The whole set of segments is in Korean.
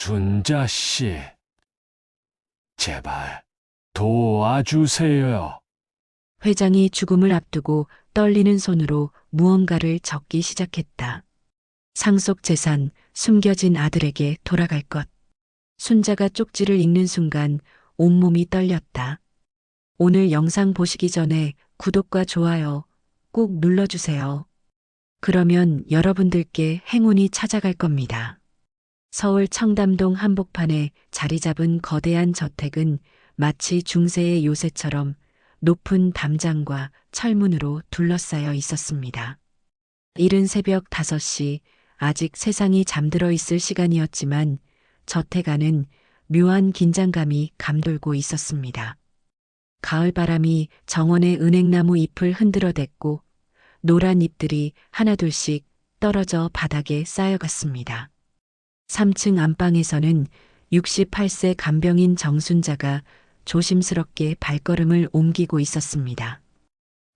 순자 씨, 제발 도와주세요. 회장이 죽음을 앞두고 떨리는 손으로 무언가를 적기 시작했다. 상속 재산, 숨겨진 아들에게 돌아갈 것. 순자가 쪽지를 읽는 순간 온몸이 떨렸다. 오늘 영상 보시기 전에 구독과 좋아요 꼭 눌러주세요. 그러면 여러분들께 행운이 찾아갈 겁니다. 서울 청담동 한복판에 자리 잡은 거대한 저택은 마치 중세의 요새처럼 높은 담장과 철문으로 둘러싸여 있었습니다. 이른 새벽 5시, 아직 세상이 잠들어 있을 시간이었지만 저택 안은 묘한 긴장감이 감돌고 있었습니다. 가을바람이 정원의 은행나무 잎을 흔들어댔고 노란 잎들이 하나둘씩 떨어져 바닥에 쌓여갔습니다. 3층 안방에서는 68세 간병인 정순자가 조심스럽게 발걸음을 옮기고 있었습니다.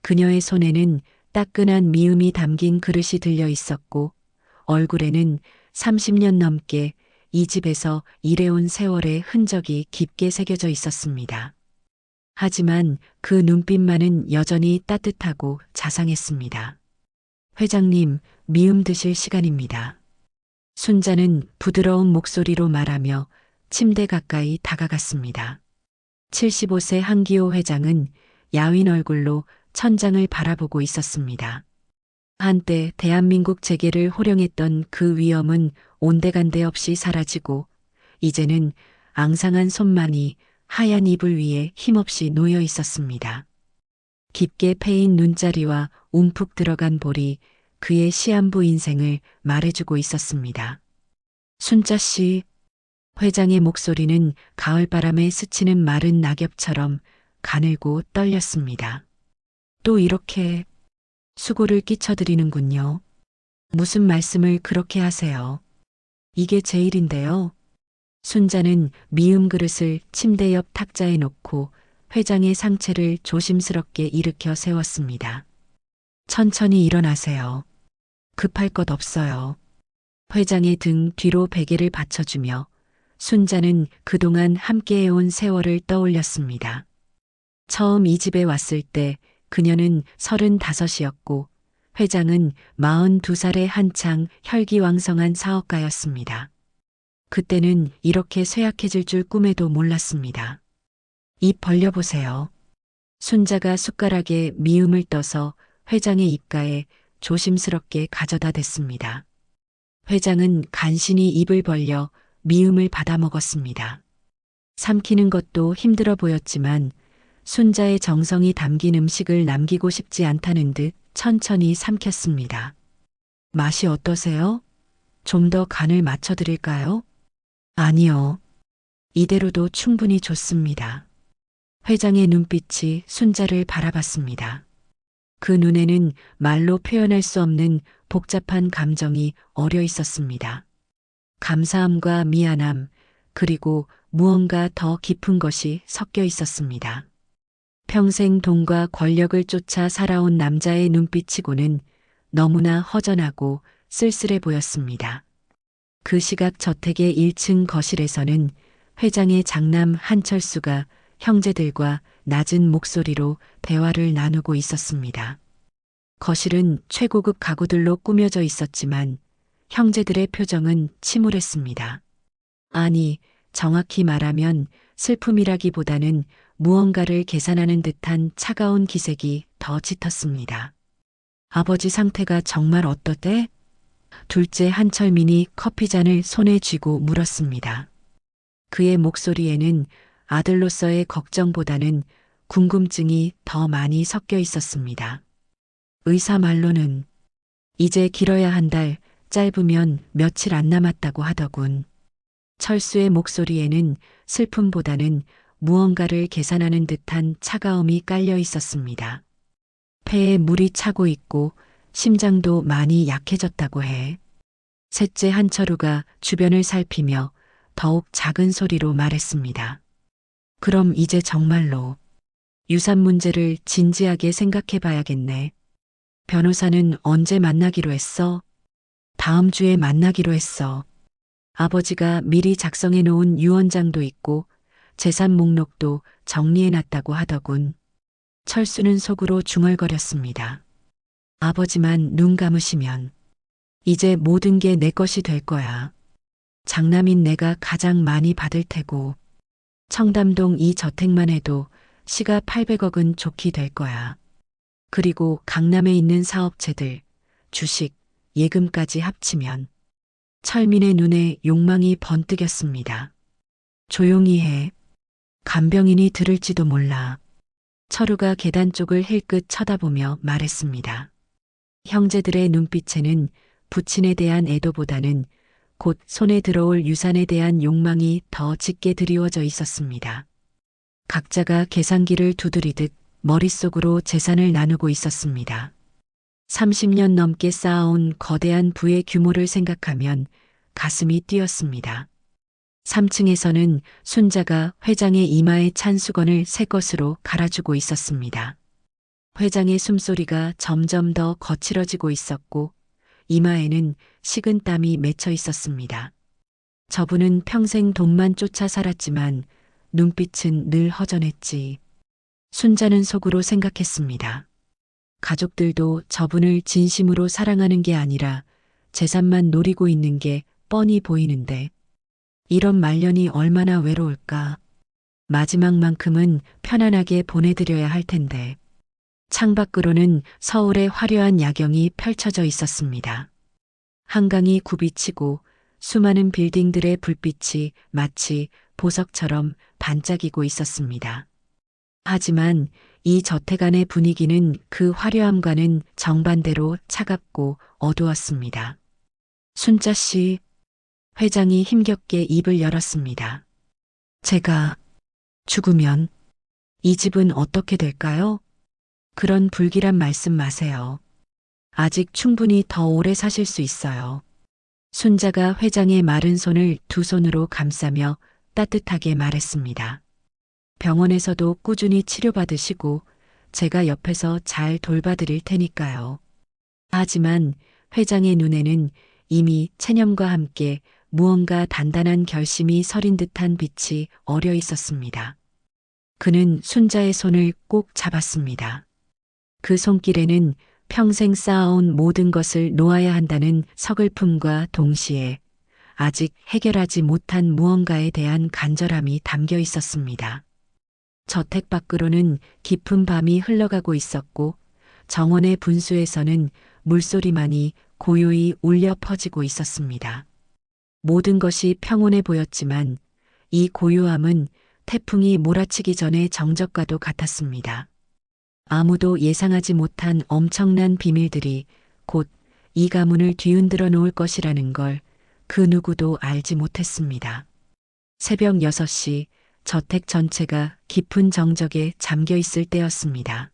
그녀의 손에는 따끈한 미음이 담긴 그릇이 들려 있었고 얼굴에는 30년 넘게 이 집에서 일해온 세월의 흔적이 깊게 새겨져 있었습니다. 하지만 그 눈빛만은 여전히 따뜻하고 자상했습니다. 회장님, 미음 드실 시간입니다. 순자는 부드러운 목소리로 말하며 침대 가까이 다가갔습니다. 75세 한기호 회장은 야윈 얼굴로 천장을 바라보고 있었습니다. 한때 대한민국 재계를 호령했던 그 위엄은 온데간데 없이 사라지고 이제는 앙상한 손만이 하얀 이불 위에 힘없이 놓여 있었습니다. 깊게 패인 눈자리와 움푹 들어간 볼이 그의 시한부 인생을 말해주고 있었습니다. 순자 씨, 회장의 목소리는 가을바람에 스치는 마른 낙엽처럼 가늘고 떨렸습니다. 또 이렇게 수고를 끼쳐드리는군요. 무슨 말씀을 그렇게 하세요. 이게 제 일인데요. 순자는 미음 그릇을 침대 옆 탁자에 놓고 회장의 상체를 조심스럽게 일으켜 세웠습니다. 천천히 일어나세요. 급할 것 없어요. 회장의 등 뒤로 베개를 받쳐주며 순자는 그동안 함께해온 세월을 떠올렸습니다. 처음 이 집에 왔을 때 그녀는 35이었고 회장은 42살에 한창 혈기왕성한 사업가였습니다. 그때는 이렇게 쇠약해질 줄 꿈에도 몰랐습니다. 입 벌려보세요. 순자가 숟가락에 미음을 떠서 회장의 입가에 조심스럽게 가져다 댔습니다. 회장은 간신히 입을 벌려 미음을 받아 먹었습니다. 삼키는 것도 힘들어 보였지만 순자의 정성이 담긴 음식을 남기고 싶지 않다는 듯 천천히 삼켰습니다. 맛이 어떠세요? 좀 더 간을 맞춰드릴까요? 아니요. 이대로도 충분히 좋습니다. 회장의 눈빛이 순자를 바라봤습니다. 그 눈에는 말로 표현할 수 없는 복잡한 감정이 어려 있었습니다. 감사함과 미안함, 그리고 무언가 더 깊은 것이 섞여 있었습니다. 평생 돈과 권력을 쫓아 살아온 남자의 눈빛치고는 너무나 허전하고 쓸쓸해 보였습니다. 그 시각 저택의 1층 거실에서는 회장의 장남 한철수가 형제들과 낮은 목소리로 대화를 나누고 있었습니다. 거실은 최고급 가구들로 꾸며져 있었지만 형제들의 표정은 침울했습니다. 아니, 정확히 말하면 슬픔이라기보다는 무언가를 계산하는 듯한 차가운 기색이 더 짙었습니다. 아버지 상태가 정말 어떠대? 둘째 한철민이 커피잔을 손에 쥐고 물었습니다. 그의 목소리에는 아들로서의 걱정보다는 궁금증이 더 많이 섞여 있었습니다. 의사 말로는 이제 길어야 한 달, 짧으면 며칠 안 남았다고 하더군. 철수의 목소리에는 슬픔보다는 무언가를 계산하는 듯한 차가움이 깔려 있었습니다. 폐에 물이 차고 있고 심장도 많이 약해졌다고 해. 셋째 한철우가 주변을 살피며 더욱 작은 소리로 말했습니다. 그럼 이제 정말로 유산 문제를 진지하게 생각해 봐야겠네. 변호사는 언제 만나기로 했어? 다음 주에 만나기로 했어. 아버지가 미리 작성해 놓은 유언장도 있고 재산 목록도 정리해 놨다고 하더군. 철수는 속으로 중얼거렸습니다. 아버지만 눈 감으시면 이제 모든 게 내 것이 될 거야. 장남인 내가 가장 많이 받을 테고 청담동 이 저택만 해도 시가 800억은 좋게 될 거야. 그리고 강남에 있는 사업체들, 주식, 예금까지 합치면 철민의 눈에 욕망이 번뜩였습니다. 조용히 해. 간병인이 들을지도 몰라. 철우가 계단 쪽을 힐끗 쳐다보며 말했습니다. 형제들의 눈빛에는 부친에 대한 애도보다는 곧 손에 들어올 유산에 대한 욕망이 더 짙게 드리워져 있었습니다. 각자가 계산기를 두드리듯 머릿속으로 재산을 나누고 있었습니다. 30년 넘게 쌓아온 거대한 부의 규모를 생각하면 가슴이 뛰었습니다. 3층에서는 순자가 회장의 이마에 찬 수건을 새 것으로 갈아주고 있었습니다. 회장의 숨소리가 점점 더 거칠어지고 있었고 이마에는 식은 땀이 맺혀 있었습니다. 저분은 평생 돈만 쫓아 살았지만 눈빛은 늘 허전했지. 순자는 속으로 생각했습니다. 가족들도 저분을 진심으로 사랑하는 게 아니라 재산만 노리고 있는 게 뻔히 보이는데 이런 말년이 얼마나 외로울까. 마지막만큼은 편안하게 보내드려야 할 텐데. 창밖으로는 서울의 화려한 야경이 펼쳐져 있었습니다. 한강이 굽이치고 수많은 빌딩들의 불빛이 마치 보석처럼 반짝이고 있었습니다. 하지만 이 저택 안의 분위기는 그 화려함과는 정반대로 차갑고 어두웠습니다. 순자 씨, 회장이 힘겹게 입을 열었습니다. 제가 죽으면 이 집은 어떻게 될까요? 그런 불길한 말씀 마세요. 아직 충분히 더 오래 사실 수 있어요. 순자가 회장의 마른 손을 두 손으로 감싸며 따뜻하게 말했습니다. 병원에서도 꾸준히 치료받으시고 제가 옆에서 잘 돌봐드릴 테니까요. 하지만 회장의 눈에는 이미 체념과 함께 무언가 단단한 결심이 서린 듯한 빛이 어려 있었습니다. 그는 순자의 손을 꼭 잡았습니다. 그 손길에는 평생 쌓아온 모든 것을 놓아야 한다는 서글픔과 동시에 아직 해결하지 못한 무언가에 대한 간절함이 담겨 있었습니다. 저택 밖으로는 깊은 밤이 흘러가고 있었고 정원의 분수에서는 물소리만이 고요히 울려 퍼지고 있었습니다. 모든 것이 평온해 보였지만 이 고요함은 태풍이 몰아치기 전의 정적과도 같았습니다. 아무도 예상하지 못한 엄청난 비밀들이 곧 이 가문을 뒤흔들어 놓을 것이라는 걸 그 누구도 알지 못했습니다. 새벽 6시 저택 전체가 깊은 정적에 잠겨 있을 때였습니다.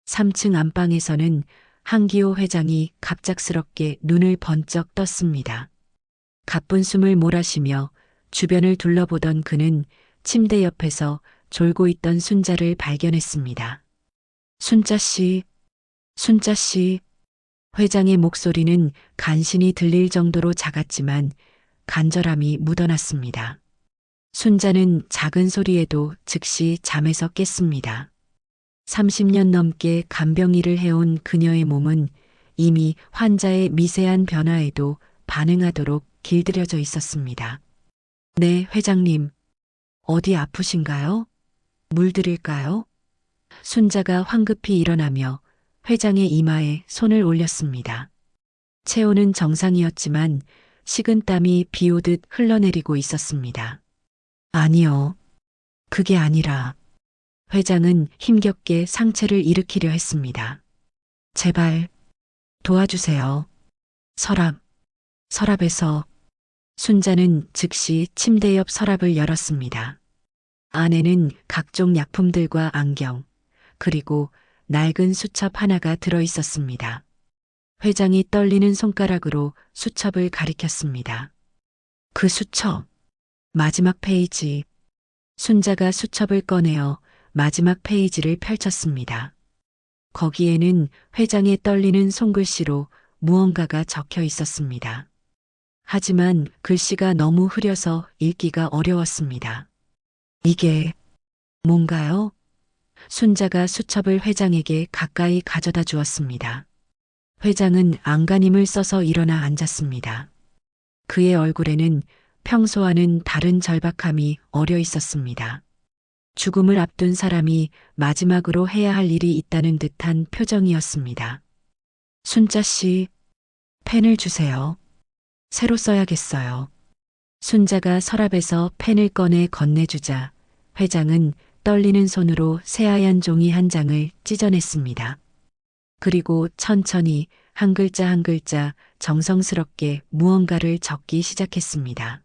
3층 안방에서는 한기호 회장이 갑작스럽게 눈을 번쩍 떴습니다. 가쁜 숨을 몰아쉬며 주변을 둘러보던 그는 침대 옆에서 졸고 있던 순자를 발견했습니다. 순자 씨, 순자 씨. 회장의 목소리는 간신히 들릴 정도로 작았지만 간절함이 묻어났습니다. 순자는 작은 소리에도 즉시 잠에서 깼습니다. 30년 넘게 간병일을 해온 그녀의 몸은 이미 환자의 미세한 변화에도 반응하도록 길들여져 있었습니다. 네, 회장님. 어디 아프신가요? 물 드릴까요? 순자가 황급히 일어나며 회장의 이마에 손을 올렸습니다. 체온은 정상이었지만 식은땀이 비오듯 흘러내리고 있었습니다. 아니요. 그게 아니라 회장은 힘겹게 상체를 일으키려 했습니다. 제발 도와주세요. 서랍에서 순자는 즉시 침대 옆 서랍을 열었습니다. 안에는 각종 약품들과 안경, 그리고 낡은 수첩 하나가 들어 있었습니다. 회장이 떨리는 손가락으로 수첩을 가리켰습니다. 그 수첩, 마지막 페이지. 순자가 수첩을 꺼내어 마지막 페이지를 펼쳤습니다. 거기에는 회장의 떨리는 손글씨로 무언가가 적혀 있었습니다. 하지만 글씨가 너무 흐려서 읽기가 어려웠습니다. 이게 뭔가요? 순자가 수첩을 회장에게 가까이 가져다 주었습니다. 회장은 안간힘을 써서 일어나 앉았습니다. 그의 얼굴에는 평소와는 다른 절박함이 어려 있었습니다. 죽음을 앞둔 사람이 마지막으로 해야 할 일이 있다는 듯한 표정이었습니다. 순자 씨, 펜을 주세요. 새로 써야겠어요. 순자가 서랍에서 펜을 꺼내 건네주자 회장은 떨리는 손으로 새하얀 종이 한 장을 찢어냈습니다. 그리고 천천히 한 글자 한 글자 정성스럽게 무언가를 적기 시작했습니다.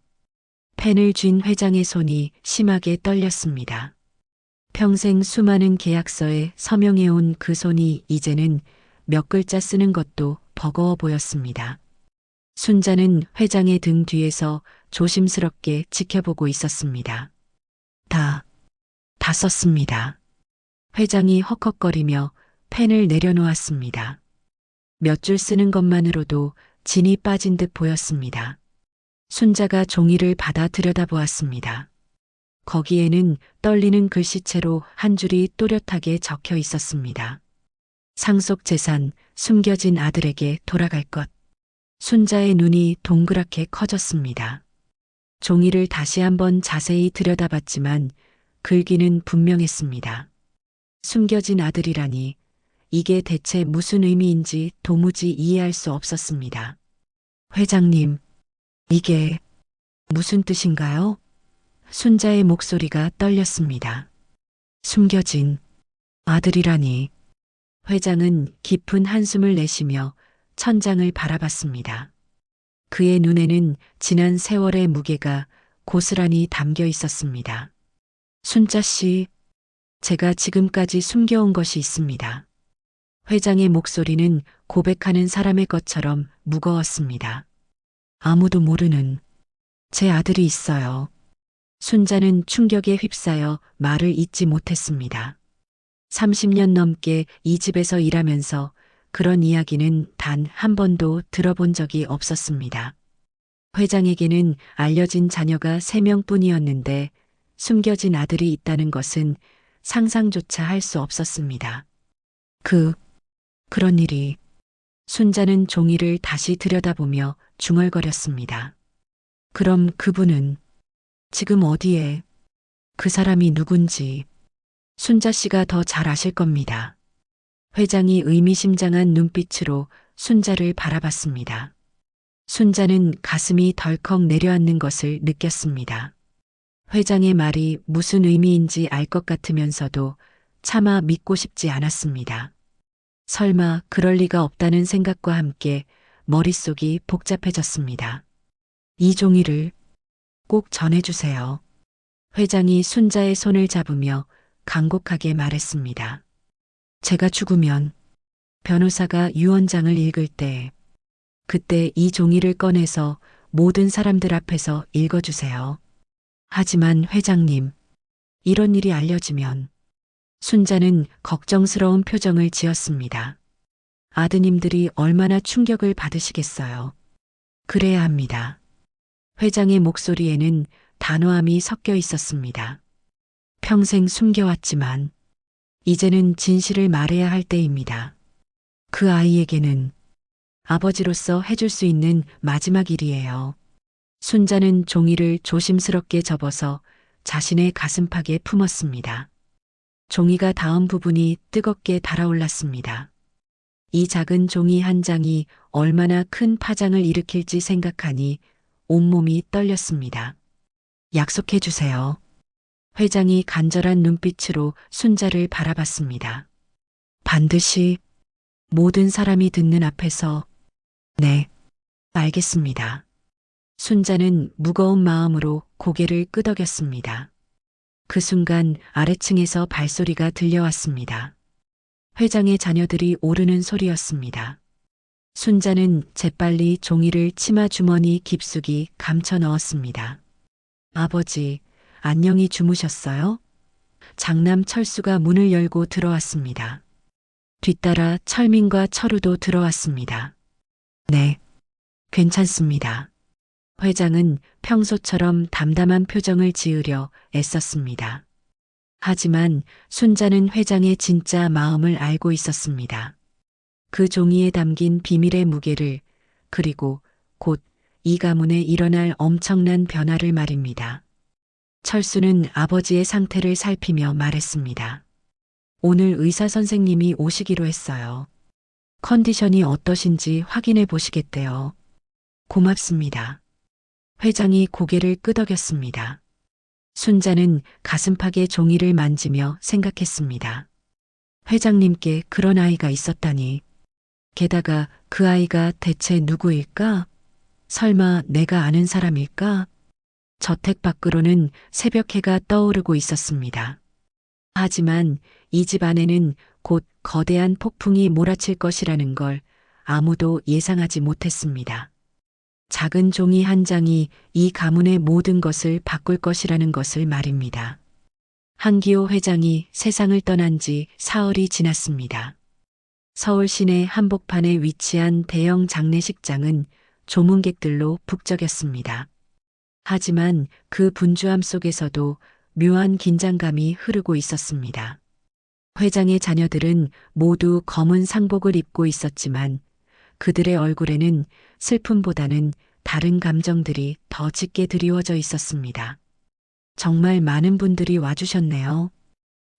펜을 쥔 회장의 손이 심하게 떨렸습니다. 평생 수많은 계약서에 서명해온 그 손이 이제는 몇 글자 쓰는 것도 버거워 보였습니다. 순자는 회장의 등 뒤에서 조심스럽게 지켜보고 있었습니다. 다 썼습니다. 회장이 헉헉거리며 펜을 내려놓았습니다. 몇 줄 쓰는 것만으로도 진이 빠진 듯 보였습니다. 순자가 종이를 받아 들여다보았습니다. 거기에는 떨리는 글씨체로 한 줄이 또렷하게 적혀 있었습니다. 상속 재산 숨겨진 아들에게 돌아갈 것. 순자의 눈이 동그랗게 커졌습니다. 종이를 다시 한번 자세히 들여다봤지만 글귀는 분명했습니다. 숨겨진 아들이라니 이게 대체 무슨 의미인지 도무지 이해할 수 없었습니다. 회장님, 이게 무슨 뜻인가요? 순자의 목소리가 떨렸습니다. 숨겨진 아들이라니. 회장은 깊은 한숨을 내쉬며 천장을 바라봤습니다. 그의 눈에는 지난 세월의 무게가 고스란히 담겨 있었습니다. 순자 씨, 제가 지금까지 숨겨온 것이 있습니다. 회장의 목소리는 고백하는 사람의 것처럼 무거웠습니다. 아무도 모르는 제 아들이 있어요. 순자는 충격에 휩싸여 말을 잇지 못했습니다. 30년 넘게 이 집에서 일하면서 그런 이야기는 단 한 번도 들어본 적이 없었습니다. 회장에게는 알려진 자녀가 3명뿐이었는데 숨겨진 아들이 있다는 것은 상상조차 할 수 없었습니다. 그런 일이. 순자는 종이를 다시 들여다보며 중얼거렸습니다. 그럼 그분은 지금 어디에? 그 사람이 누군지 순자 씨가 더 잘 아실 겁니다. 회장이 의미심장한 눈빛으로 순자를 바라봤습니다. 순자는 가슴이 덜컥 내려앉는 것을 느꼈습니다. 회장의 말이 무슨 의미인지 알 것 같으면서도 차마 믿고 싶지 않았습니다. 설마 그럴 리가 없다는 생각과 함께 머릿속이 복잡해졌습니다. 이 종이를 꼭 전해주세요. 회장이 순자의 손을 잡으며 간곡하게 말했습니다. 제가 죽으면 변호사가 유언장을 읽을 때 그때 이 종이를 꺼내서 모든 사람들 앞에서 읽어주세요. 하지만 회장님, 이런 일이 알려지면 순자는 걱정스러운 표정을 지었습니다. 아드님들이 얼마나 충격을 받으시겠어요. 그래야 합니다. 회장의 목소리에는 단호함이 섞여 있었습니다. 평생 숨겨왔지만 이제는 진실을 말해야 할 때입니다. 그 아이에게는 아버지로서 해줄 수 있는 마지막 일이에요. 순자는 종이를 조심스럽게 접어서 자신의 가슴팍에 품었습니다. 종이가 닿은 부분이 뜨겁게 달아올랐습니다. 이 작은 종이 한 장이 얼마나 큰 파장을 일으킬지 생각하니 온몸이 떨렸습니다. 약속해 주세요. 회장이 간절한 눈빛으로 순자를 바라봤습니다. 반드시 모든 사람이 듣는 앞에서. 네, 알겠습니다. 순자는 무거운 마음으로 고개를 끄덕였습니다. 그 순간 아래층에서 발소리가 들려왔습니다. 회장의 자녀들이 오르는 소리였습니다. 순자는 재빨리 종이를 치마 주머니 깊숙이 감춰 넣었습니다. 아버지, 안녕히 주무셨어요? 장남 철수가 문을 열고 들어왔습니다. 뒤따라 철민과 철우도 들어왔습니다. 네, 괜찮습니다. 회장은 평소처럼 담담한 표정을 지으려 애썼습니다. 하지만 순자는 회장의 진짜 마음을 알고 있었습니다. 그 종이에 담긴 비밀의 무게를, 그리고 곧 이 가문에 일어날 엄청난 변화를 말입니다. 철수는 아버지의 상태를 살피며 말했습니다. 오늘 의사 선생님이 오시기로 했어요. 컨디션이 어떠신지 확인해 보시겠대요. 고맙습니다. 회장이 고개를 끄덕였습니다. 순자는 가슴팍에 종이를 만지며 생각했습니다. 회장님께 그런 아이가 있었다니. 게다가 그 아이가 대체 누구일까? 설마 내가 아는 사람일까? 저택 밖으로는 새벽해가 떠오르고 있었습니다. 하지만 이 집 안에는 곧 거대한 폭풍이 몰아칠 것이라는 걸 아무도 예상하지 못했습니다. 작은 종이 한 장이 이 가문의 모든 것을 바꿀 것이라는 것을 말입니다. 한기호 회장이 세상을 떠난 지 사흘이 지났습니다. 서울 시내 한복판에 위치한 대형 장례식장은 조문객들로 북적였습니다. 하지만 그 분주함 속에서도 묘한 긴장감이 흐르고 있었습니다. 회장의 자녀들은 모두 검은 상복을 입고 있었지만 그들의 얼굴에는 슬픔보다는 다른 감정들이 더 짙게 드리워져 있었습니다. 정말 많은 분들이 와주셨네요.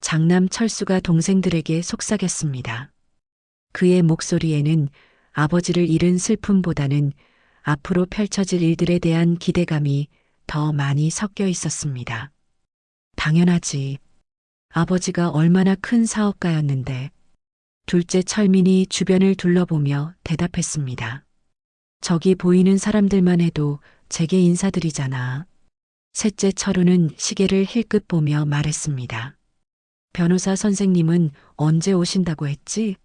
장남 철수가 동생들에게 속삭였습니다. 그의 목소리에는 아버지를 잃은 슬픔보다는 앞으로 펼쳐질 일들에 대한 기대감이 더 많이 섞여 있었습니다. 당연하지. 아버지가 얼마나 큰 사업가였는데. 둘째 철민이 주변을 둘러보며 대답했습니다. 저기 보이는 사람들만 해도 제게 인사드리잖아. 셋째 철우는 시계를 힐끗 보며 말했습니다. 변호사 선생님은 언제 오신다고 했지?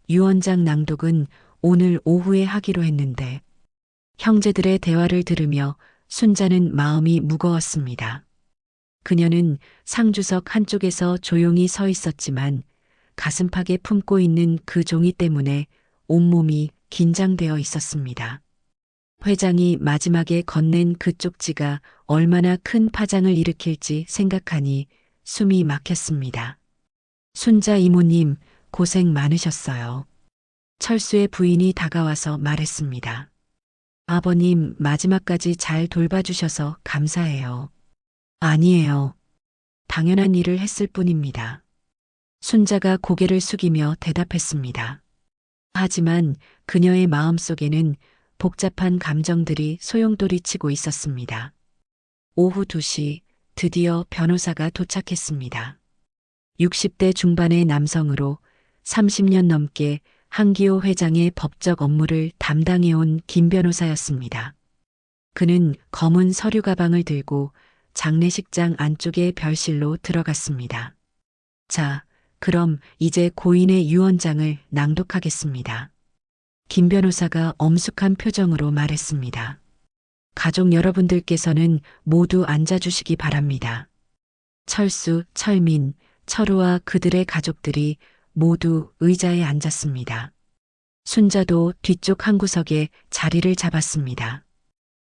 유언장 낭독은 오늘 오후에 하기로 했는데. 형제들의 대화를 들으며 순자는 마음이 무거웠습니다. 그녀는 상주석 한쪽에서 조용히 서 있었지만 가슴팍에 품고 있는 그 종이 때문에 온몸이 긴장되어 있었습니다. 회장이 마지막에 건넨 그 쪽지가 얼마나 큰 파장을 일으킬지 생각하니 숨이 막혔습니다. 순자 이모님, 고생 많으셨어요. 철수의 부인이 다가와서 말했습니다. 아버님 마지막까지 잘 돌봐주셔서 감사해요. 아니에요. 당연한 일을 했을 뿐입니다. 순자가 고개를 숙이며 대답했습니다. 하지만 그녀의 마음속에는 복잡한 감정들이 소용돌이치고 있었습니다. 오후 2시 드디어 변호사가 도착했습니다. 60대 중반의 남성으로 30년 넘게 한기호 회장의 법적 업무를 담당해온 김 변호사였습니다. 그는 검은 서류 가방을 들고 장례식장 안쪽의 별실로 들어갔습니다. 자, 그럼 이제 고인의 유언장을 낭독하겠습니다. 김 변호사가 엄숙한 표정으로 말했습니다. 가족 여러분들께서는 모두 앉아주시기 바랍니다. 철수, 철민, 철우와 그들의 가족들이 모두 의자에 앉았습니다. 순자도 뒤쪽 한 구석에 자리를 잡았습니다.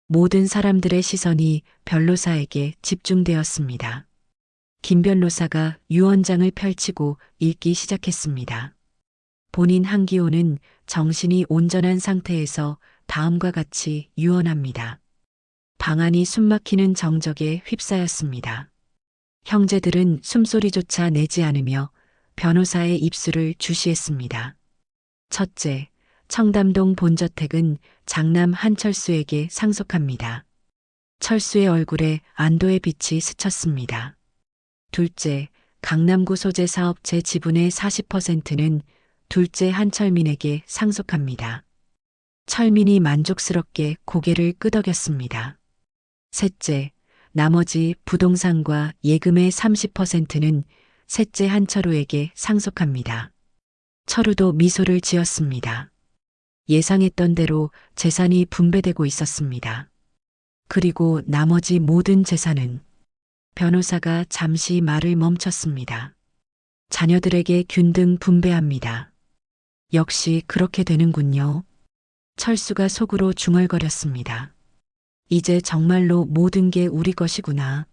모든 사람들의 시선이 변호사에게 집중되었습니다. 김 변호사가 유언장을 펼치고 읽기 시작했습니다. 본인 한기호는 정신이 온전한 상태에서 다음과 같이 유언합니다. 방안이 숨막히는 정적에 휩싸였습니다. 형제들은 숨소리조차 내지 않으며 변호사의 입술을 주시했습니다. 첫째, 청담동 본저택은 장남 한철수에게 상속합니다. 철수의 얼굴에 안도의 빛이 스쳤습니다. 둘째, 강남구 소재 사업체 지분의 40%는 둘째 한철민에게 상속합니다. 철민이 만족스럽게 고개를 끄덕였습니다. 셋째, 나머지 부동산과 예금의 30%는 셋째 한철우에게 상속합니다. 철우도 미소를 지었습니다. 예상했던 대로 재산이 분배되고 있었습니다. 그리고 나머지 모든 재산은 변호사가 잠시 말을 멈췄습니다. 자녀들에게 균등 분배합니다. 역시 그렇게 되는군요. 철수가 속으로 중얼거렸습니다. 이제 정말로 모든 게 우리 것이구나.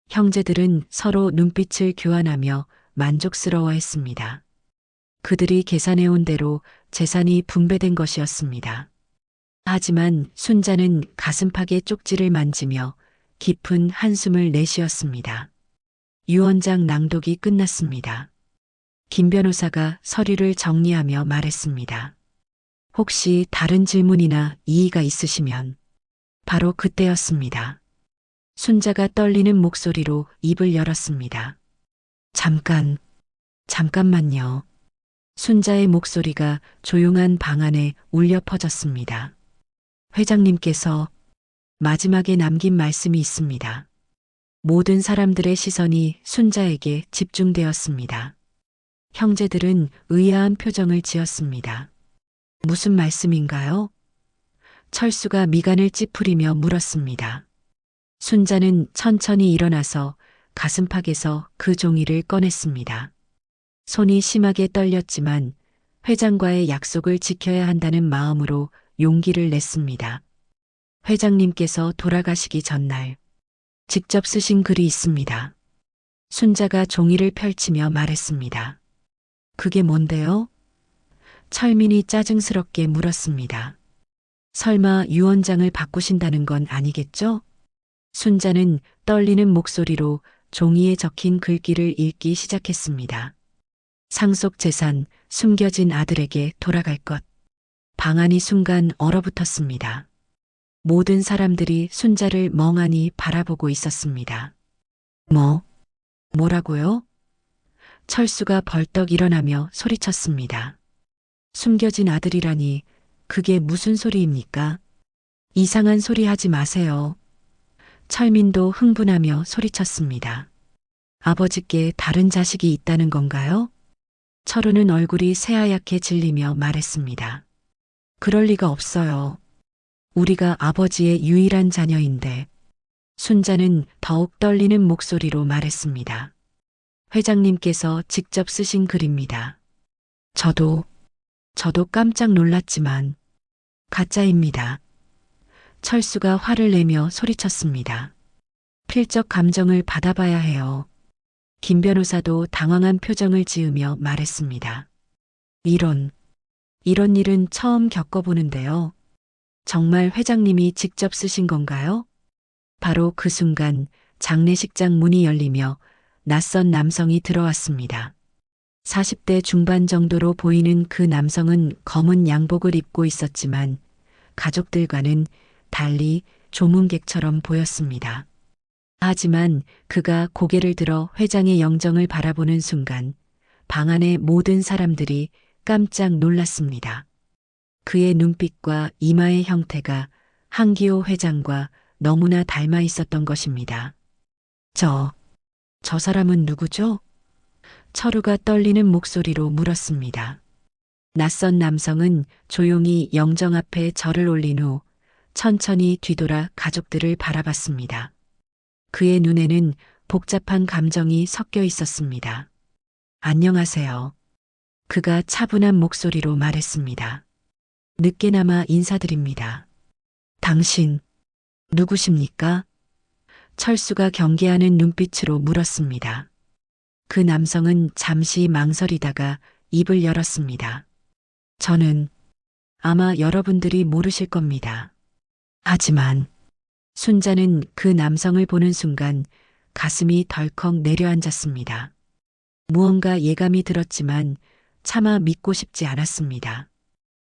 형제들은 서로 눈빛을 교환하며 만족스러워했습니다. 그들이 계산해온 대로 재산이 분배된 것이었습니다. 하지만 순자는 가슴팍에 쪽지를 만지며 깊은 한숨을 내쉬었습니다. 유언장 낭독이 끝났습니다. 김 변호사가 서류를 정리하며 말했습니다. 혹시 다른 질문이나 이의가 있으시면. 바로 그때였습니다. 순자가 떨리는 목소리로 입을 열었습니다. 잠깐만요. 순자의 목소리가 조용한 방 안에 울려 퍼졌습니다. 회장님께서 마지막에 남긴 말씀이 있습니다. 모든 사람들의 시선이 순자에게 집중되었습니다. 형제들은 의아한 표정을 지었습니다. 무슨 말씀인가요? 철수가 미간을 찌푸리며 물었습니다. 순자는 천천히 일어나서 가슴팍에서 그 종이를 꺼냈습니다. 손이 심하게 떨렸지만 회장과의 약속을 지켜야 한다는 마음으로 용기를 냈습니다. 회장님께서 돌아가시기 전날 직접 쓰신 글이 있습니다. 순자가 종이를 펼치며 말했습니다. 그게 뭔데요? 철민이 짜증스럽게 물었습니다. 설마 유언장을 바꾸신다는 건 아니겠죠? 순자는 떨리는 목소리로 종이에 적힌 글귀를 읽기 시작했습니다. 상속 재산, 숨겨진 아들에게 돌아갈 것. 방안이 순간 얼어붙었습니다. 모든 사람들이 순자를 멍하니 바라보고 있었습니다. 뭐라고요? 철수가 벌떡 일어나며 소리쳤습니다. 숨겨진 아들이라니 그게 무슨 소리입니까? 이상한 소리 하지 마세요. 철민도 흥분하며 소리쳤습니다. 아버지께 다른 자식이 있다는 건가요? 철우는 얼굴이 새하얗게 질리며 말했습니다. 그럴 리가 없어요. 우리가 아버지의 유일한 자녀인데. 순자는 더욱 떨리는 목소리로 말했습니다. 회장님께서 직접 쓰신 글입니다. 저도 깜짝 놀랐지만 가짜입니다. 철수가 화를 내며 소리쳤습니다. 필적 감정을 받아봐야 해요. 김 변호사도 당황한 표정을 지으며 말했습니다. 이런 일은 처음 겪어보는데요. 정말 회장님이 직접 쓰신 건가요? 바로 그 순간 장례식장 문이 열리며 낯선 남성이 들어왔습니다. 40대 중반 정도로 보이는 그 남성은 검은 양복을 입고 있었지만 가족들과는 달리 조문객처럼 보였습니다. 하지만 그가 고개를 들어 회장의 영정을 바라보는 순간 방 안의 모든 사람들이 깜짝 놀랐습니다. 그의 눈빛과 이마의 형태가 한기호 회장과 너무나 닮아 있었던 것입니다. 저 사람은 누구죠? 철우가 떨리는 목소리로 물었습니다. 낯선 남성은 조용히 영정 앞에 절을 올린 후 천천히 뒤돌아 가족들을 바라봤습니다. 그의 눈에는 복잡한 감정이 섞여 있었습니다. 안녕하세요. 그가 차분한 목소리로 말했습니다. 늦게나마 인사드립니다. 당신 누구십니까? 철수가 경계하는 눈빛으로 물었습니다. 그 남성은 잠시 망설이다가 입을 열었습니다. 저는 아마 여러분들이 모르실 겁니다. 하지만 순자는 그 남성을 보는 순간 가슴이 덜컥 내려앉았습니다. 무언가 예감이 들었지만 차마 믿고 싶지 않았습니다.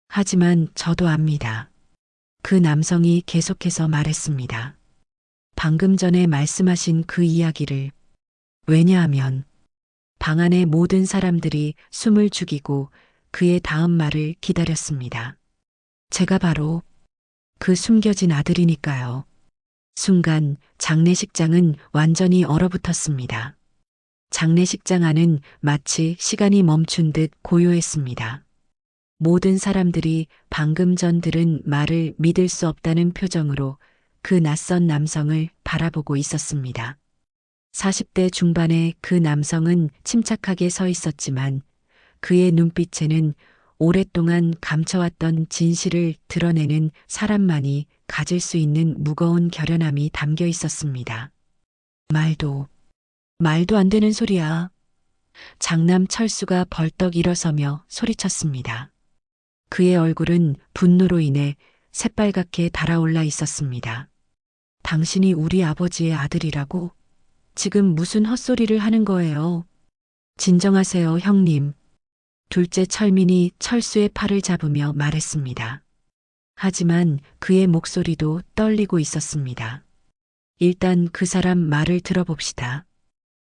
하지만 저도 압니다. 그 남성이 계속해서 말했습니다. 방금 전에 말씀하신 그 이야기를. 왜냐하면 방 안의 모든 사람들이 숨을 죽이고 그의 다음 말을 기다렸습니다. 제가 바로 그 숨겨진 아들이니까요. 순간 장례식장은 완전히 얼어붙었습니다. 장례식장 안은 마치 시간이 멈춘 듯 고요했습니다. 모든 사람들이 방금 전 들은 말을 믿을 수 없다는 표정으로 그 낯선 남성을 바라보고 있었습니다. 40대 중반의 그 남성은 침착하게 서 있었지만 그의 눈빛에는 오랫동안 감춰왔던 진실을 드러내는 사람만이 가질 수 있는 무거운 결연함이 담겨 있었습니다. 말도 안 되는 소리야. 장남 철수가 벌떡 일어서며 소리쳤습니다. 그의 얼굴은 분노로 인해 새빨갛게 달아올라 있었습니다. 당신이 우리 아버지의 아들이라고? 지금 무슨 헛소리를 하는 거예요? 진정하세요, 형님. 둘째 철민이 철수의 팔을 잡으며 말했습니다. 하지만 그의 목소리도 떨리고 있었습니다. 일단 그 사람 말을 들어봅시다.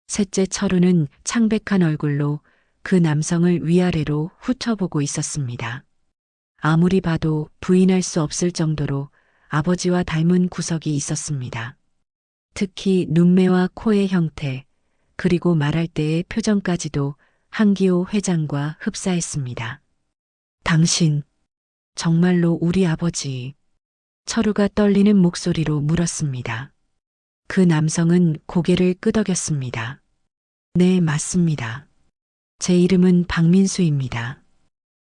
셋째 철우는 창백한 얼굴로 그 남성을 위아래로 훑어보고 있었습니다. 아무리 봐도 부인할 수 없을 정도로 아버지와 닮은 구석이 있었습니다. 특히 눈매와 코의 형태, 그리고 말할 때의 표정까지도 한기호 회장과 흡사했습니다. 당신, 정말로 우리 아버지. 철우가 떨리는 목소리로 물었습니다. 그 남성은 고개를 끄덕였습니다. 네, 맞습니다. 제 이름은 박민수입니다.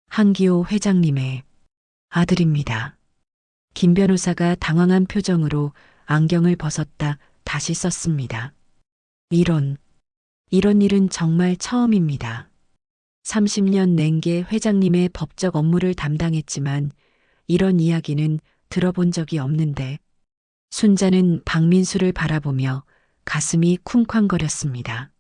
한기호 회장님의 아들입니다. 김 변호사가 당황한 표정으로 안경을 벗었다 다시 썼습니다. 이런 일은 정말 처음입니다. 30년 낸게 회장님의 법적 업무를 담당했지만 이런 이야기는 들어본 적이 없는데 순자는 박민수를 바라보며 가슴이 쿵쾅거렸습니다.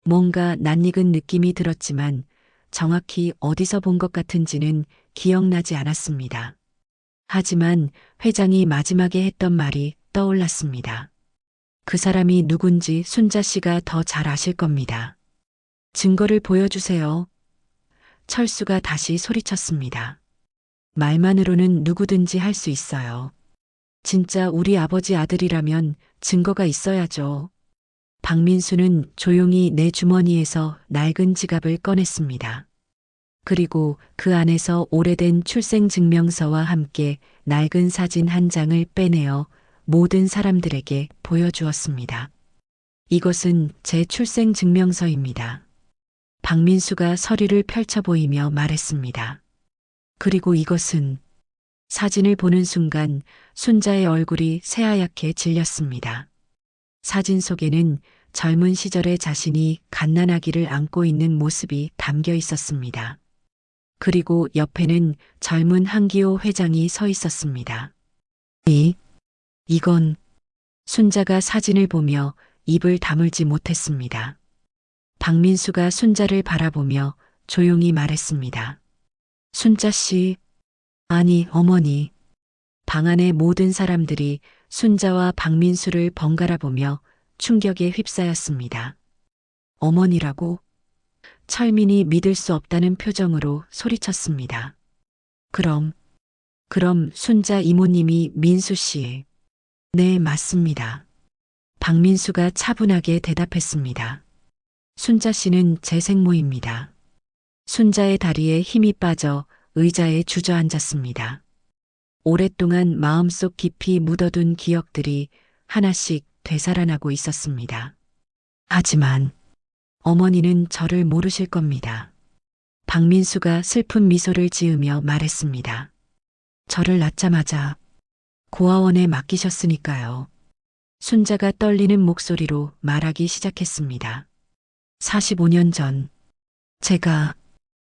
뭔가 낯익은 느낌이 들었지만 정확히 어디서 본 것 같은지는 기억나지 않았습니다. 하지만 회장이 마지막에 했던 말이 떠올랐습니다. 그 사람이 누군지 순자 씨가 더 잘 아실 겁니다. 증거를 보여주세요. 철수가 다시 소리쳤습니다. 말만으로는 누구든지 할 수 있어요. 진짜 우리 아버지 아들이라면 증거가 있어야죠. 박민수는 조용히 내 주머니에서 낡은 지갑을 꺼냈습니다. 그리고 그 안에서 오래된 출생증명서와 함께 낡은 사진 한 장을 빼내어 모든 사람들에게 보여주었습니다. 이것은 제 출생증명서입니다. 박민수가 서류를 펼쳐 보이며 말했습니다. 그리고 이것은 사진을 보는 순간 순자의 얼굴이 새하얗게 질렸습니다. 사진 속에는 젊은 시절의 자신이 갓난아기를 안고 있는 모습이 담겨 있었습니다. 그리고 옆에는 젊은 한기호 회장이 서 있었습니다. 이건 순자가 사진을 보며 입을 다물지 못했습니다. 박민수가 순자를 바라보며 조용히 말했습니다. 순자 씨, 아니 어머니. 방 안의 모든 사람들이 순자와 박민수를 번갈아 보며 충격에 휩싸였습니다. 어머니라고? 철민이 믿을 수 없다는 표정으로 소리쳤습니다. 그럼 순자 이모님이 민수 씨. 네, 맞습니다. 박민수가 차분하게 대답했습니다. 순자 씨는 제 생모입니다. 순자의 다리에 힘이 빠져 의자에 주저앉았습니다. 오랫동안 마음속 깊이 묻어둔 기억들이 하나씩 되살아나고 있었습니다. 하지만 어머니는 저를 모르실 겁니다. 박민수가 슬픈 미소를 지으며 말했습니다. 저를 낳자마자 고아원에 맡기셨으니까요. 순자가 떨리는 목소리로 말하기 시작했습니다. 45년 전, 제가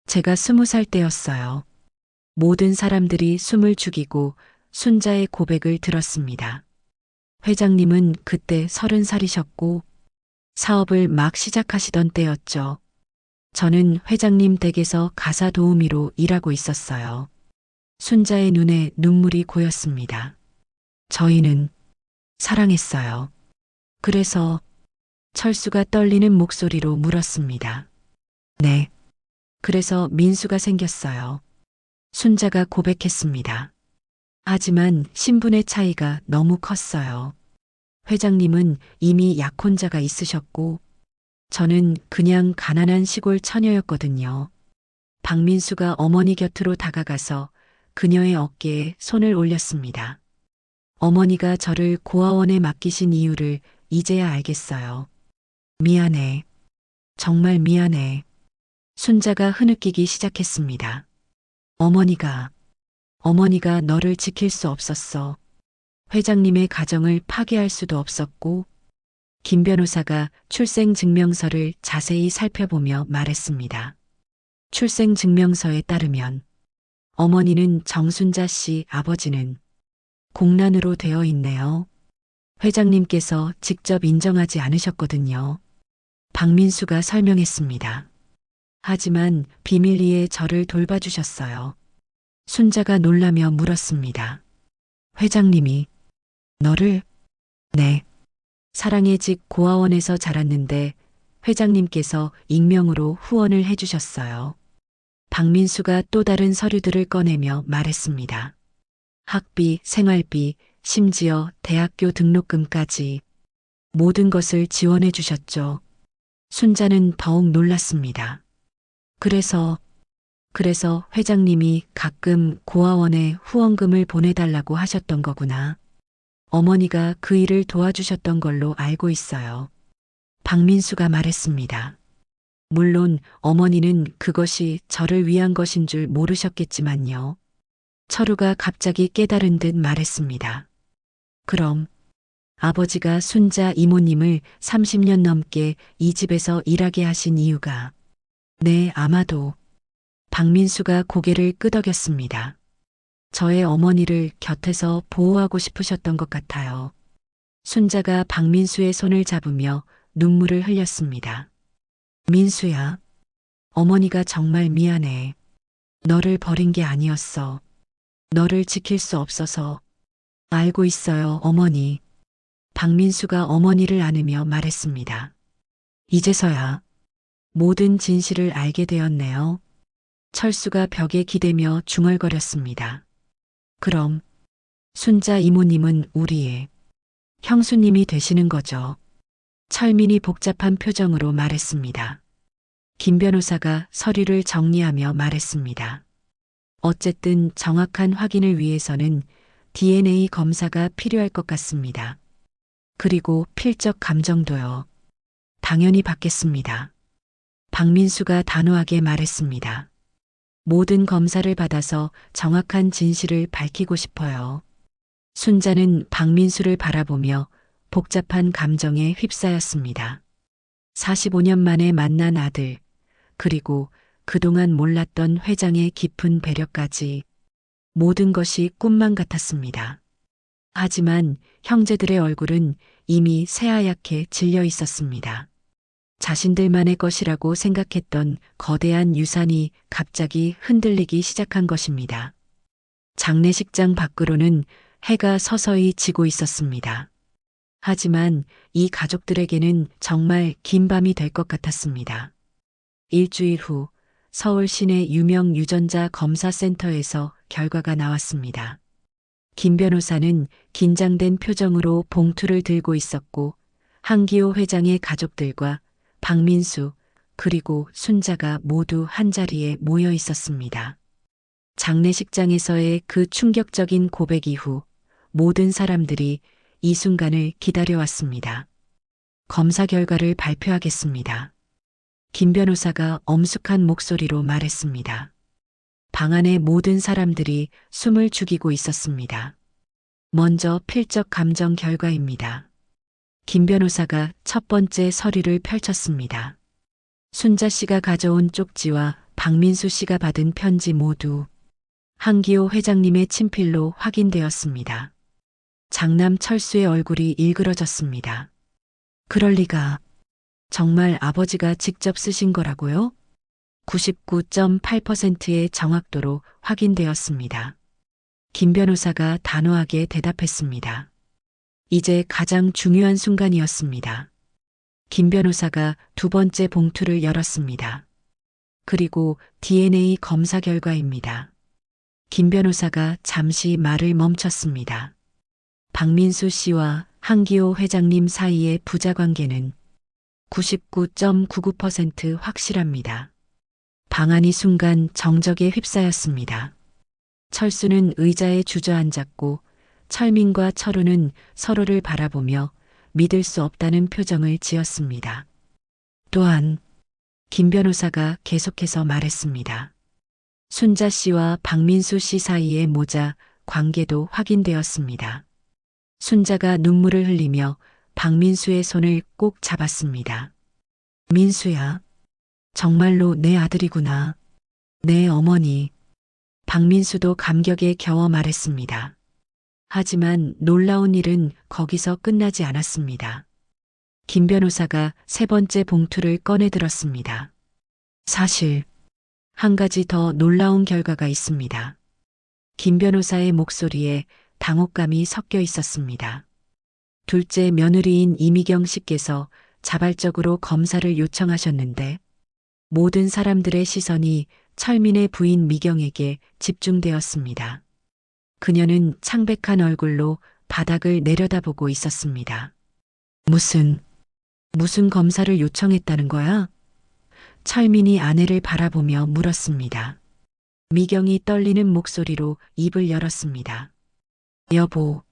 20살 때였어요. 모든 사람들이 숨을 죽이고 순자의 고백을 들었습니다. 회장님은 그때 30살이셨고 사업을 막 시작하시던 때였죠. 저는 회장님 댁에서 가사 도우미로 일하고 있었어요. 순자의 눈에 눈물이 고였습니다. 저희는 사랑했어요. 그래서 철수가 떨리는 목소리로 물었습니다. 네. 그래서 민수가 생겼어요. 순자가 고백했습니다. 하지만 신분의 차이가 너무 컸어요. 회장님은 이미 약혼자가 있으셨고 저는 그냥 가난한 시골 처녀였거든요. 박민수가 어머니 곁으로 다가가서 그녀의 어깨에 손을 올렸습니다. 어머니가 저를 고아원에 맡기신 이유를 이제야 알겠어요. 미안해. 정말 미안해. 순자가 흐느끼기 시작했습니다. 어머니가 너를 지킬 수 없었어. 회장님의 가정을 파괴할 수도 없었고, 김 변호사가 출생증명서를 자세히 살펴보며 말했습니다. 출생증명서에 따르면 어머니는 정순자 씨, 아버지는 공란으로 되어 있네요. 회장님께서 직접 인정하지 않으셨거든요. 박민수가 설명했습니다. 하지만 비밀리에 저를 돌봐주셨어요. 순자가 놀라며 물었습니다. 회장님이 너를? 네. 사랑의 집 고아원에서 자랐는데 회장님께서 익명으로 후원을 해주셨어요. 박민수가 또 다른 서류들을 꺼내며 말했습니다. 학비, 생활비, 심지어 대학교 등록금까지 모든 것을 지원해 주셨죠. 순자는 더욱 놀랐습니다. 그래서 회장님이 가끔 고아원에 후원금을 보내달라고 하셨던 거구나. 어머니가 그 일을 도와주셨던 걸로 알고 있어요. 박민수가 말했습니다. 물론 어머니는 그것이 저를 위한 것인 줄 모르셨겠지만요. 철우가 갑자기 깨달은 듯 말했습니다. 그럼 아버지가 순자 이모님을 30년 넘게 이 집에서 일하게 하신 이유가 네, 아마도 박민수가 고개를 끄덕였습니다. 저의 어머니를 곁에서 보호하고 싶으셨던 것 같아요. 순자가 박민수의 손을 잡으며 눈물을 흘렸습니다. 민수야, 어머니가 정말 미안해. 너를 버린 게 아니었어. 너를 지킬 수 없어서. 알고 있어요, 어머니. 박민수가 어머니를 안으며 말했습니다. 이제서야 모든 진실을 알게 되었네요. 철수가 벽에 기대며 중얼거렸습니다. 그럼 순자 이모님은 우리의 형수님이 되시는 거죠. 철민이 복잡한 표정으로 말했습니다. 김 변호사가 서류를 정리하며 말했습니다. 어쨌든 정확한 확인을 위해서는 DNA 검사가 필요할 것 같습니다. 그리고 필적 감정도요. 당연히 받겠습니다. 박민수가 단호하게 말했습니다. 모든 검사를 받아서 정확한 진실을 밝히고 싶어요. 순자는 박민수를 바라보며 복잡한 감정에 휩싸였습니다. 45년 만에 만난 아들, 그리고 그동안 몰랐던 회장의 깊은 배려까지 모든 것이 꿈만 같았습니다. 하지만 형제들의 얼굴은 이미 새하얗게 질려 있었습니다. 자신들만의 것이라고 생각했던 거대한 유산이 갑자기 흔들리기 시작한 것입니다. 장례식장 밖으로는 해가 서서히 지고 있었습니다. 하지만 이 가족들에게는 정말 긴 밤이 될 것 같았습니다. 일주일 후 서울 시내 유명 유전자 검사센터에서 결과가 나왔습니다. 김 변호사는 긴장된 표정으로 봉투를 들고 있었고 한기호 회장의 가족들과 박민수 그리고 순자가 모두 한자리에 모여 있었습니다. 장례식장에서의 그 충격적인 고백 이후 모든 사람들이 이 순간을 기다려왔습니다. 검사 결과를 발표하겠습니다. 김 변호사가 엄숙한 목소리로 말했습니다. 방 안의 모든 사람들이 숨을 죽이고 있었습니다. 먼저 필적 감정 결과입니다. 김 변호사가 첫 번째 서류를 펼쳤습니다. 순자 씨가 가져온 쪽지와 박민수 씨가 받은 편지 모두 한기호 회장님의 친필로 확인되었습니다. 장남 철수의 얼굴이 일그러졌습니다. 그럴 리가. 정말 아버지가 직접 쓰신 거라고요? 99.8%의 정확도로 확인되었습니다. 김 변호사가 단호하게 대답했습니다. 이제 가장 중요한 순간이었습니다. 김 변호사가 두 번째 봉투를 열었습니다. 그리고 DNA 검사 결과입니다. 김 변호사가 잠시 말을 멈췄습니다. 박민수 씨와 한기호 회장님 사이의 부자 관계는 99.99% 확실합니다. 방안이 순간 정적에 휩싸였습니다. 철수는 의자에 주저앉았고 철민과 철우는 서로를 바라보며 믿을 수 없다는 표정을 지었습니다. 또한 김 변호사가 계속해서 말했습니다. 순자 씨와 박민수 씨 사이의 모자 관계도 확인되었습니다. 순자가 눈물을 흘리며 박민수의 손을 꼭 잡았습니다. 민수야, 정말로 내 아들이구나. 내 어머니. 박민수도 감격에 겨워 말했습니다. 하지만 놀라운 일은 거기서 끝나지 않았습니다. 김 변호사가 세 번째 봉투를 꺼내 들었습니다. 사실, 한 가지 더 놀라운 결과가 있습니다. 김 변호사의 목소리에 당혹감이 섞여 있었습니다. 둘째 며느리인 이미경 씨께서 자발적으로 검사를 요청하셨는데 모든 사람들의 시선이 철민의 부인 미경에게 집중되었습니다. 그녀는 창백한 얼굴로 바닥을 내려다보고 있었습니다. 무슨 검사를 요청했다는 거야? 철민이 아내를 바라보며 물었습니다. 미경이 떨리는 목소리로 입을 열었습니다. 여보,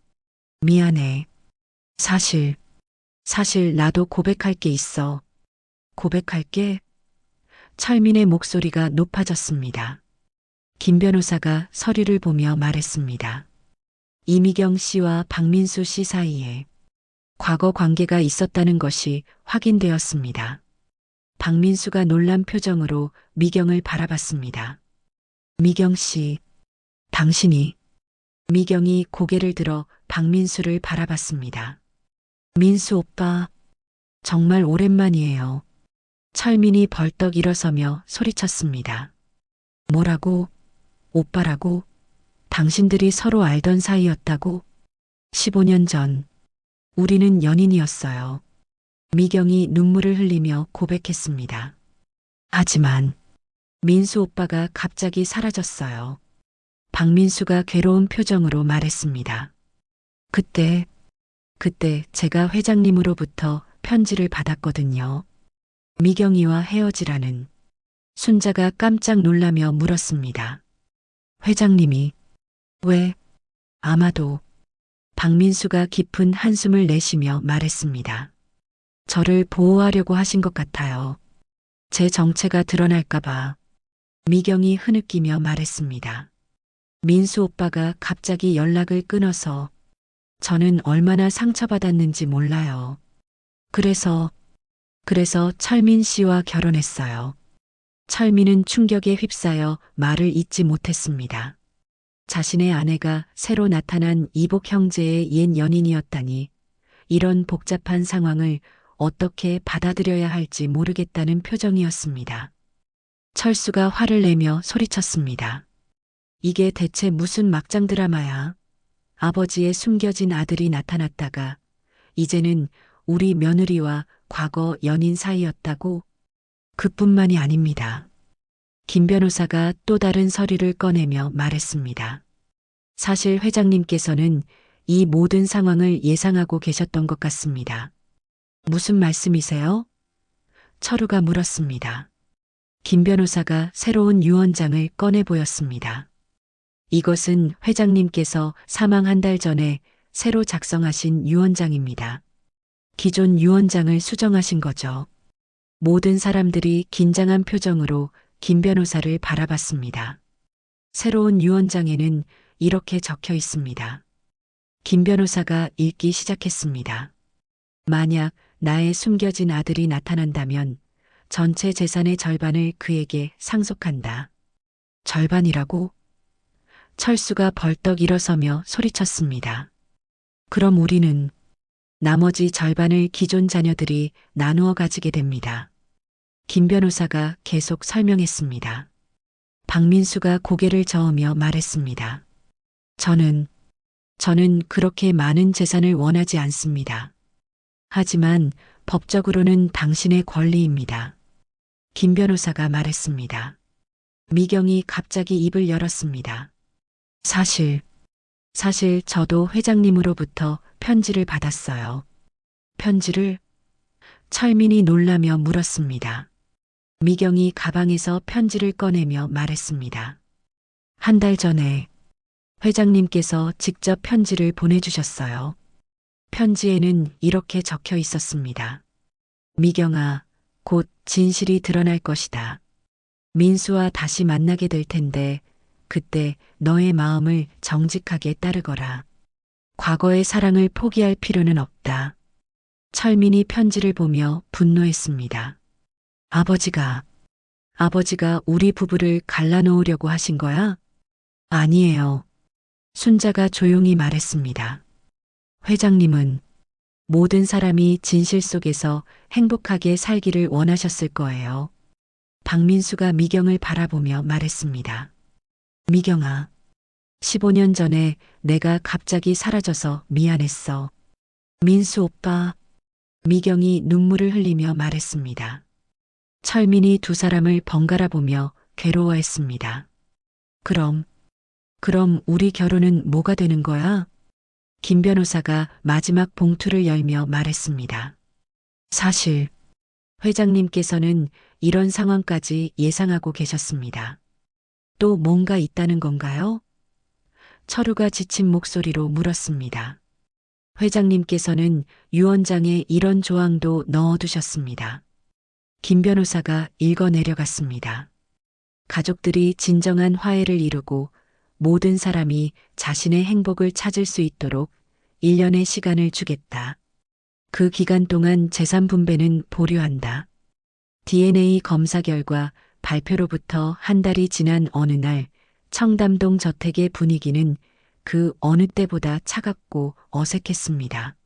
미안해. 사실 나도 고백할 게 있어. 고백할 게? 철민의 목소리가 높아졌습니다. 김 변호사가 서류를 보며 말했습니다. 이미경 씨와 박민수 씨 사이에 과거 관계가 있었다는 것이 확인되었습니다. 박민수가 놀란 표정으로 미경을 바라봤습니다. 미경 씨, 당신이. 미경이 고개를 들어 박민수를 바라봤습니다. 민수 오빠, 정말 오랜만이에요. 철민이 벌떡 일어서며 소리쳤습니다. 뭐라고? 오빠라고? 당신들이 서로 알던 사이였다고? 15년 전, 우리는 연인이었어요. 미경이 눈물을 흘리며 고백했습니다. 하지만 민수 오빠가 갑자기 사라졌어요. 박민수가 괴로운 표정으로 말했습니다. 그때 제가 회장님으로부터 편지를 받았거든요. 미경이와 헤어지라는. 순자가 깜짝 놀라며 물었습니다. 회장님이 왜? 아마도. 박민수가 깊은 한숨을 내쉬며 말했습니다. 저를 보호하려고 하신 것 같아요. 제 정체가 드러날까봐. 미경이 흐느끼며 말했습니다. 민수 오빠가 갑자기 연락을 끊어서 저는 얼마나 상처받았는지 몰라요. 그래서 철민 씨와 결혼했어요. 철민은 충격에 휩싸여 말을 잇지 못했습니다. 자신의 아내가 새로 나타난 이복 형제의 옛 연인이었다니 이런 복잡한 상황을 어떻게 받아들여야 할지 모르겠다는 표정이었습니다. 철수가 화를 내며 소리쳤습니다. 이게 대체 무슨 막장 드라마야? 아버지의 숨겨진 아들이 나타났다가 이제는 우리 며느리와 과거 연인 사이였다고? 그뿐만이 아닙니다. 김 변호사가 또 다른 서류를 꺼내며 말했습니다. 사실 회장님께서는 이 모든 상황을 예상하고 계셨던 것 같습니다. 무슨 말씀이세요? 철우가 물었습니다. 김 변호사가 새로운 유언장을 꺼내 보였습니다. 이것은 회장님께서 사망 한 달 전에 새로 작성하신 유언장입니다. 기존 유언장을 수정하신 거죠. 모든 사람들이 긴장한 표정으로 김 변호사를 바라봤습니다. 새로운 유언장에는 이렇게 적혀 있습니다. 김 변호사가 읽기 시작했습니다. 만약 나의 숨겨진 아들이 나타난다면 전체 재산의 절반을 그에게 상속한다. 절반이라고? 철수가 벌떡 일어서며 소리쳤습니다. 그럼 우리는 나머지 절반을 기존 자녀들이 나누어 가지게 됩니다. 김 변호사가 계속 설명했습니다. 박민수가 고개를 저으며 말했습니다. 저는 그렇게 많은 재산을 원하지 않습니다. 하지만 법적으로는 당신의 권리입니다. 김 변호사가 말했습니다. 미경이 갑자기 입을 열었습니다. 사실 저도 회장님으로부터 편지를 받았어요. 편지를? 철민이 놀라며 물었습니다. 미경이 가방에서 편지를 꺼내며 말했습니다. 한 달 전에 회장님께서 직접 편지를 보내주셨어요. 편지에는 이렇게 적혀 있었습니다. 미경아, 곧 진실이 드러날 것이다. 민수와 다시 만나게 될 텐데 그때 너의 마음을 정직하게 따르거라. 과거의 사랑을 포기할 필요는 없다. 철민이 편지를 보며 분노했습니다. 아버지가 우리 부부를 갈라놓으려고 하신 거야? 아니에요. 순자가 조용히 말했습니다. 회장님은 모든 사람이 진실 속에서 행복하게 살기를 원하셨을 거예요. 박민수가 미경을 바라보며 말했습니다. 미경아, 15년 전에 내가 갑자기 사라져서 미안했어. 민수 오빠. 미경이 눈물을 흘리며 말했습니다. 철민이 두 사람을 번갈아 보며 괴로워했습니다. 그럼 우리 결혼은 뭐가 되는 거야? 김 변호사가 마지막 봉투를 열며 말했습니다. 사실 회장님께서는 이런 상황까지 예상하고 계셨습니다. 또 뭔가 있다는 건가요? 철우가 지친 목소리로 물었습니다. 회장님께서는 유언장에 이런 조항도 넣어두셨습니다. 김 변호사가 읽어 내려갔습니다. 가족들이 진정한 화해를 이루고 모든 사람이 자신의 행복을 찾을 수 있도록 1년의 시간을 주겠다. 그 기간 동안 재산 분배는 보류한다. DNA 검사 결과 발표로부터 한 달이 지난 어느 날 청담동 저택의 분위기는 그 어느 때보다 차갑고 어색했습니다.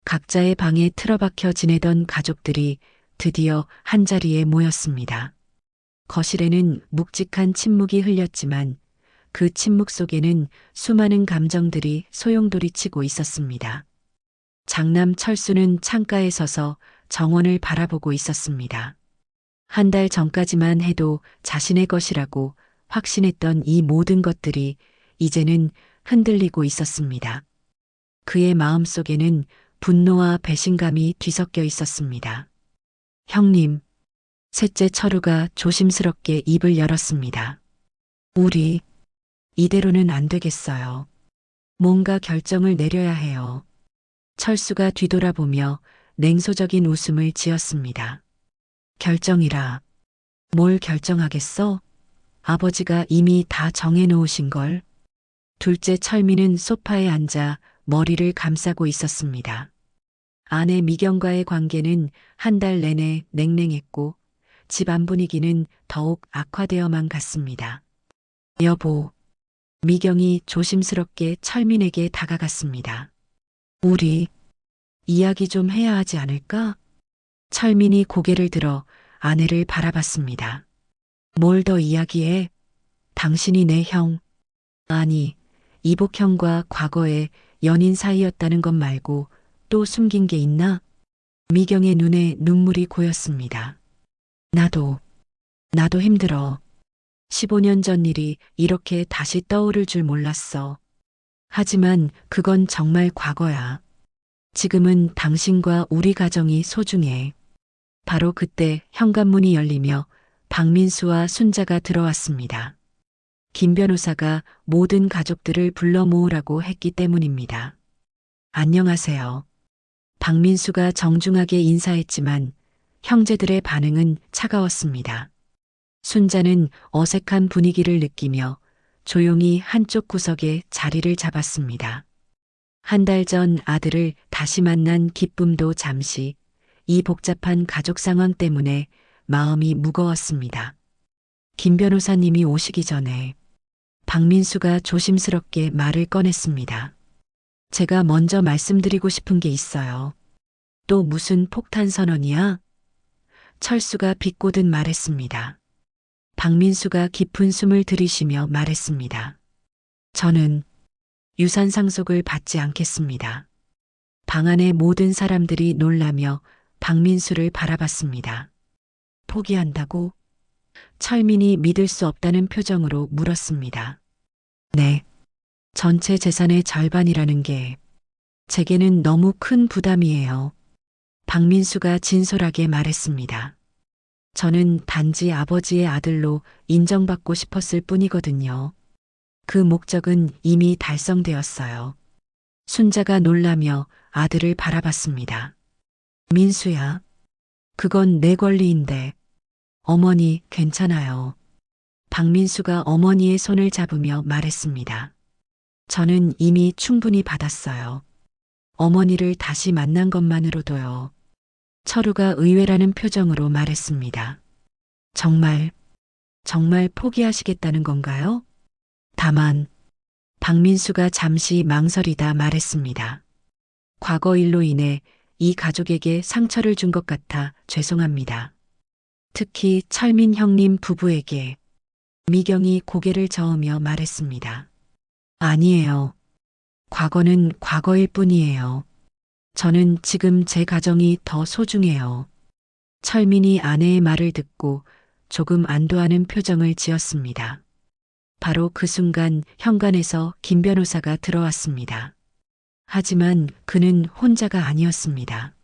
각자의 방에 틀어박혀 지내던 가족들이 드디어 한자리에 모였습니다. 거실에는 묵직한 침묵이 흘렸지만 그 침묵 속에는 수많은 감정들이 소용돌이치고 있었습니다. 장남 철수는 창가에 서서 정원을 바라보고 있었습니다. 한 달 전까지만 해도 자신의 것이라고 확신했던 이 모든 것들이 이제는 흔들리고 있었습니다. 그의 마음속에는 분노와 배신감이 뒤섞여 있었습니다. 형님, 셋째 철우가 조심스럽게 입을 열었습니다. 우리 이대로는 안 되겠어요. 뭔가 결정을 내려야 해요. 철수가 뒤돌아보며 냉소적인 웃음을 지었습니다. 결정이라. 뭘 결정하겠어? 아버지가 이미 다 정해놓으신 걸. 둘째 철민은 소파에 앉아 머리를 감싸고 있었습니다. 아내 미경과의 관계는 한 달 내내 냉랭했고 집안 분위기는 더욱 악화되어만 갔습니다. 여보, 미경이 조심스럽게 철민에게 다가갔습니다. 우리 이야기 좀 해야 하지 않을까? 철민이 고개를 들어 아내를 바라봤습니다. 뭘 더 이야기해? 당신이 내 형. 아니, 이복형과 과거에 연인 사이였다는 것 말고 또 숨긴 게 있나? 미경의 눈에 눈물이 고였습니다. 나도 힘들어. 15년 전 일이 이렇게 다시 떠오를 줄 몰랐어. 하지만 그건 정말 과거야. 지금은 당신과 우리 가정이 소중해. 바로 그때 현관문이 열리며 박민수와 순자가 들어왔습니다. 김 변호사가 모든 가족들을 불러 모으라고 했기 때문입니다. 안녕하세요. 박민수가 정중하게 인사했지만 형제들의 반응은 차가웠습니다. 순자는 어색한 분위기를 느끼며 조용히 한쪽 구석에 자리를 잡았습니다. 한 달 전 아들을 다시 만난 기쁨도 잠시 이 복잡한 가족 상황 때문에 마음이 무거웠습니다. 김 변호사님이 오시기 전에 박민수가 조심스럽게 말을 꺼냈습니다. 제가 먼저 말씀드리고 싶은 게 있어요. 또 무슨 폭탄 선언이야? 철수가 비꼬듯 말했습니다. 박민수가 깊은 숨을 들이쉬며 말했습니다. 저는 유산 상속을 받지 않겠습니다. 방 안의 모든 사람들이 놀라며 박민수를 바라봤습니다. 포기한다고? 철민이 믿을 수 없다는 표정으로 물었습니다. 네. 전체 재산의 절반이라는 게 제게는 너무 큰 부담이에요. 박민수가 진솔하게 말했습니다. 저는 단지 아버지의 아들로 인정받고 싶었을 뿐이거든요. 그 목적은 이미 달성되었어요. 순자가 놀라며 아들을 바라봤습니다. 민수야, 그건 내 권리인데. 어머니, 괜찮아요. 박민수가 어머니의 손을 잡으며 말했습니다. 저는 이미 충분히 받았어요. 어머니를 다시 만난 것만으로도요. 철우가 의외라는 표정으로 말했습니다. 정말 포기하시겠다는 건가요? 다만 박민수가 잠시 망설이다 말했습니다. 과거 일로 인해 이 가족에게 상처를 준 것 같아 죄송합니다. 특히 철민 형님 부부에게. 미경이 고개를 저으며 말했습니다. 아니에요. 과거는 과거일 뿐이에요. 저는 지금 제 가정이 더 소중해요. 철민이 아내의 말을 듣고 조금 안도하는 표정을 지었습니다. 바로 그 순간 현관에서 김 변호사가 들어왔습니다. 하지만 그는 혼자가 아니었습니다.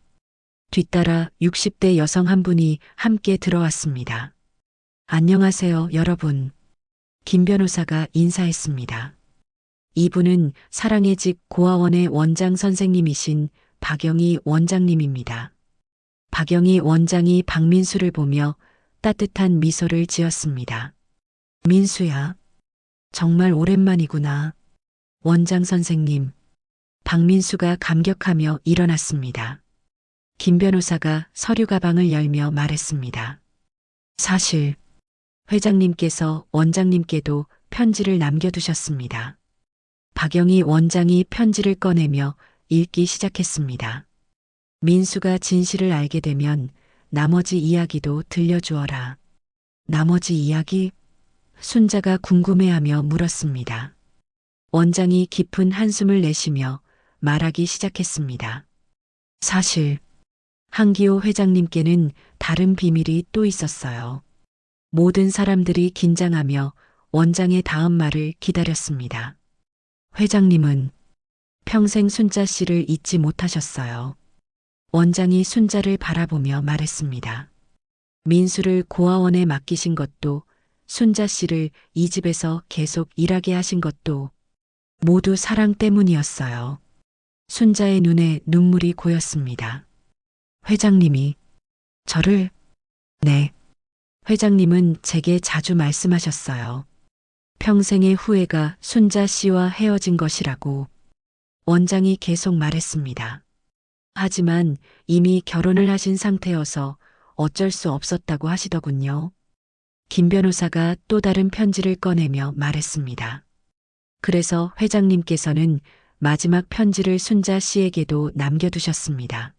뒤따라 60대 여성 한 분이 함께 들어왔습니다. 안녕하세요, 여러분. 김 변호사가 인사했습니다. 이분은 사랑의 집 고아원의 원장 선생님이신 박영희 원장님입니다. 박영희 원장이 박민수를 보며 따뜻한 미소를 지었습니다. 민수야, 정말 오랜만이구나. 원장 선생님. 박민수가 감격하며 일어났습니다. 김 변호사가 서류 가방을 열며 말했습니다. 사실 회장님께서 원장님께도 편지를 남겨두셨습니다. 박영희 원장이 편지를 꺼내며 읽기 시작했습니다. 민수가 진실을 알게 되면 나머지 이야기도 들려주어라. 나머지 이야기? 순자가 궁금해하며 물었습니다. 원장이 깊은 한숨을 내쉬며 말하기 시작했습니다. 사실 한기호 회장님께는 다른 비밀이 또 있었어요. 모든 사람들이 긴장하며 원장의 다음 말을 기다렸습니다. 회장님은 평생 순자 씨를 잊지 못하셨어요. 원장이 순자를 바라보며 말했습니다. 민수를 고아원에 맡기신 것도, 순자 씨를 이 집에서 계속 일하게 하신 것도 모두 사랑 때문이었어요. 순자의 눈에 눈물이 고였습니다. 회장님이 저를? 네. 회장님은 제게 자주 말씀하셨어요. 평생의 후회가 순자 씨와 헤어진 것이라고. 원장이 계속 말했습니다. 하지만 이미 결혼을 하신 상태여서 어쩔 수 없었다고 하시더군요. 김 변호사가 또 다른 편지를 꺼내며 말했습니다. 그래서 회장님께서는 마지막 편지를 순자 씨에게도 남겨두셨습니다.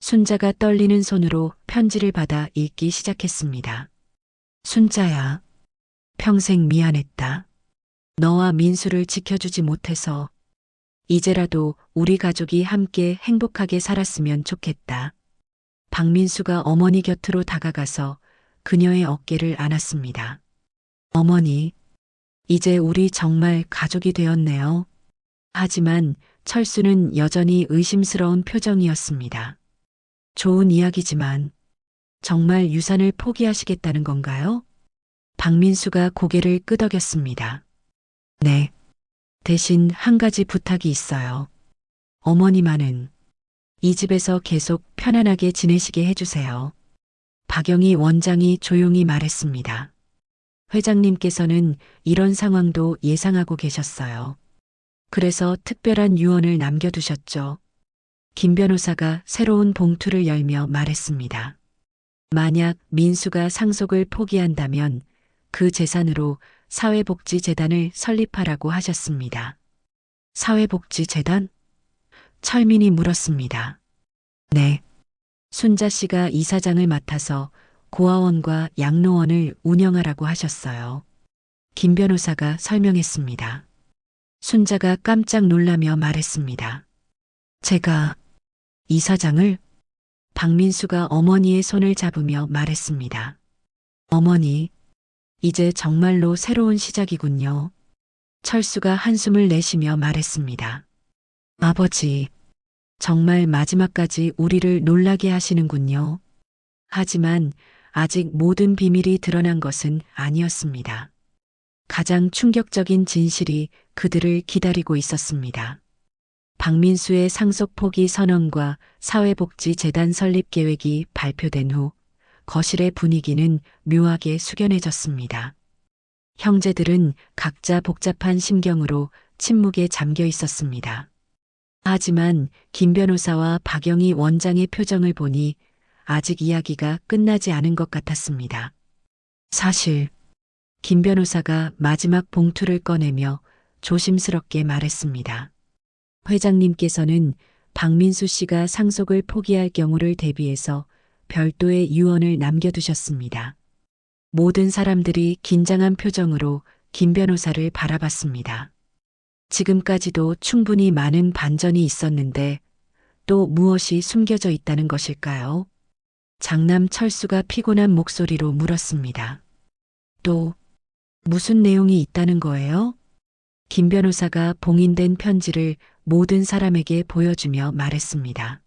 순자가 떨리는 손으로 편지를 받아 읽기 시작했습니다. 순자야, 평생 미안했다. 너와 민수를 지켜주지 못해서 이제라도 우리 가족이 함께 행복하게 살았으면 좋겠다. 박민수가 어머니 곁으로 다가가서 그녀의 어깨를 안았습니다. 어머니, 이제 우리 정말 가족이 되었네요. 하지만 철수는 여전히 의심스러운 표정이었습니다. 좋은 이야기지만 정말 유산을 포기하시겠다는 건가요? 박민수가 고개를 끄덕였습니다. 네. 대신 한 가지 부탁이 있어요. 어머니만은 이 집에서 계속 편안하게 지내시게 해주세요. 박영희 원장이 조용히 말했습니다. 회장님께서는 이런 상황도 예상하고 계셨어요. 그래서 특별한 유언을 남겨두셨죠. 김 변호사가 새로운 봉투를 열며 말했습니다. 만약 민수가 상속을 포기한다면 그 재산으로 사회복지재단을 설립하라고 하셨습니다. 사회복지재단? 철민이 물었습니다. 네. 순자 씨가 이사장을 맡아서 고아원과 양로원을 운영하라고 하셨어요. 김 변호사가 설명했습니다. 순자가 깜짝 놀라며 말했습니다. 제가 이사장을? 박민수가 어머니의 손을 잡으며 말했습니다. 어머니, 이제 정말로 새로운 시작이군요. 철수가 한숨을 내쉬며 말했습니다. 아버지, 정말 마지막까지 우리를 놀라게 하시는군요. 하지만 아직 모든 비밀이 드러난 것은 아니었습니다. 가장 충격적인 진실이 그들을 기다리고 있었습니다. 박민수의 상속 포기 선언과 사회복지재단 설립 계획이 발표된 후 거실의 분위기는 묘하게 숙연해졌습니다. 형제들은 각자 복잡한 심경으로 침묵에 잠겨 있었습니다. 하지만 김 변호사와 박영희 원장의 표정을 보니 아직 이야기가 끝나지 않은 것 같았습니다. 사실 김 변호사가 마지막 봉투를 꺼내며 조심스럽게 말했습니다. 회장님께서는 박민수 씨가 상속을 포기할 경우를 대비해서 별도의 유언을 남겨두셨습니다. 모든 사람들이 긴장한 표정으로 김 변호사를 바라봤습니다. 지금까지도 충분히 많은 반전이 있었는데 또 무엇이 숨겨져 있다는 것일까요? 장남 철수가 피곤한 목소리로 물었습니다. 또 무슨 내용이 있다는 거예요? 김 변호사가 봉인된 편지를 모든 사람에게 보여주며 말했습니다.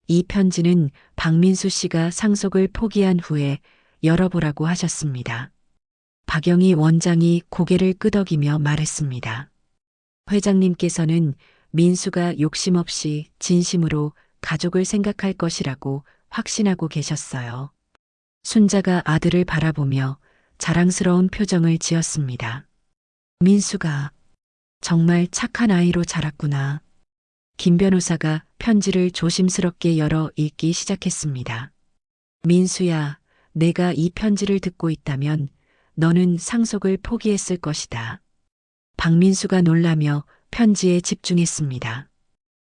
이 편지는 박민수 씨가 상속을 포기한 후에 열어보라고 하셨습니다. 박영희 원장이 고개를 끄덕이며 말했습니다. 회장님께서는 민수가 욕심 없이 진심으로 가족을 생각할 것이라고 확신하고 계셨어요. 순자가 아들을 바라보며 자랑스러운 표정을 지었습니다. 민수가 정말 착한 아이로 자랐구나. 김 변호사가 편지를 조심스럽게 열어 읽기 시작했습니다. 민수야, 내가 이 편지를 듣고 있다면 너는 상속을 포기했을 것이다. 박민수가 놀라며 편지에 집중했습니다.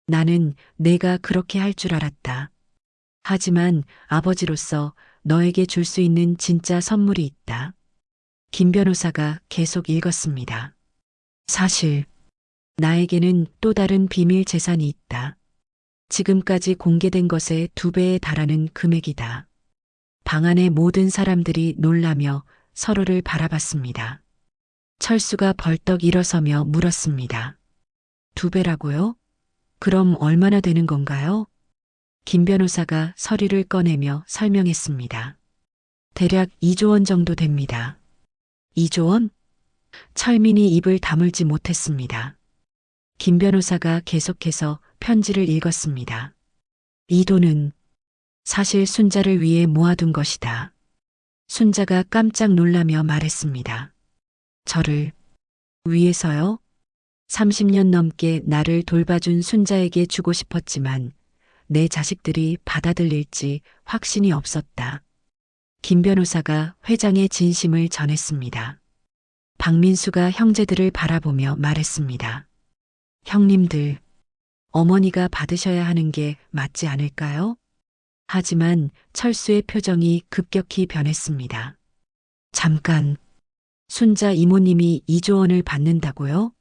나는 내가 그렇게 할 줄 알았다. 하지만 아버지로서 너에게 줄 수 있는 진짜 선물이 있다. 김 변호사가 계속 읽었습니다. 사실 나에게는 또 다른 비밀 재산이 있다. 지금까지 공개된 것의 2배에 달하는 금액이다. 방 안의 모든 사람들이 놀라며 서로를 바라봤습니다. 철수가 벌떡 일어서며 물었습니다. 2배라고요? 그럼 얼마나 되는 건가요? 김 변호사가 서류를 꺼내며 설명했습니다. 대략 2조 원 정도 됩니다. 2조 원? 철민이 입을 다물지 못했습니다. 김 변호사가 계속해서 편지를 읽었습니다. 이 돈은 사실 순자를 위해 모아둔 것이다. 순자가 깜짝 놀라며 말했습니다. 저를 위해서요? 30년 넘게 나를 돌봐준 순자에게 주고 싶었지만 내 자식들이 받아들일지 확신이 없었다. 김 변호사가 회장의 진심을 전했습니다. 박민수가 형제들을 바라보며 말했습니다. 형님들, 어머니가 받으셔야 하는 게 맞지 않을까요? 하지만 철수의 표정이 급격히 변했습니다. 잠깐, 순자 이모님이 2조 원을 받는다고요?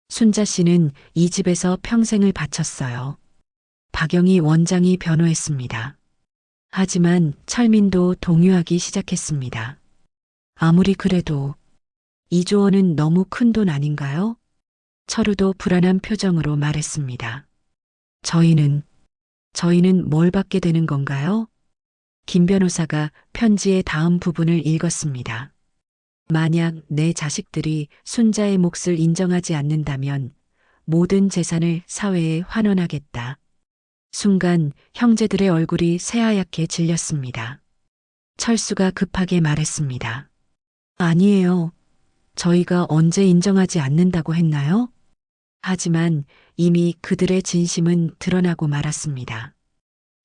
순자 씨는 이 집에서 평생을 바쳤어요. 박영희 원장이 변호했습니다. 하지만 철민도 동요하기 시작했습니다. 아무리 그래도 2조 원은 너무 큰 돈 아닌가요? 철우도 불안한 표정으로 말했습니다. 저희는 뭘 받게 되는 건가요? 김 변호사가 편지의 다음 부분을 읽었습니다. 만약 내 자식들이 순자의 몫을 인정하지 않는다면 모든 재산을 사회에 환원하겠다. 순간 형제들의 얼굴이 새하얗게 질렸습니다. 철수가 급하게 말했습니다. 아니에요. 저희가 언제 인정하지 않는다고 했나요? 하지만 이미 그들의 진심은 드러나고 말았습니다.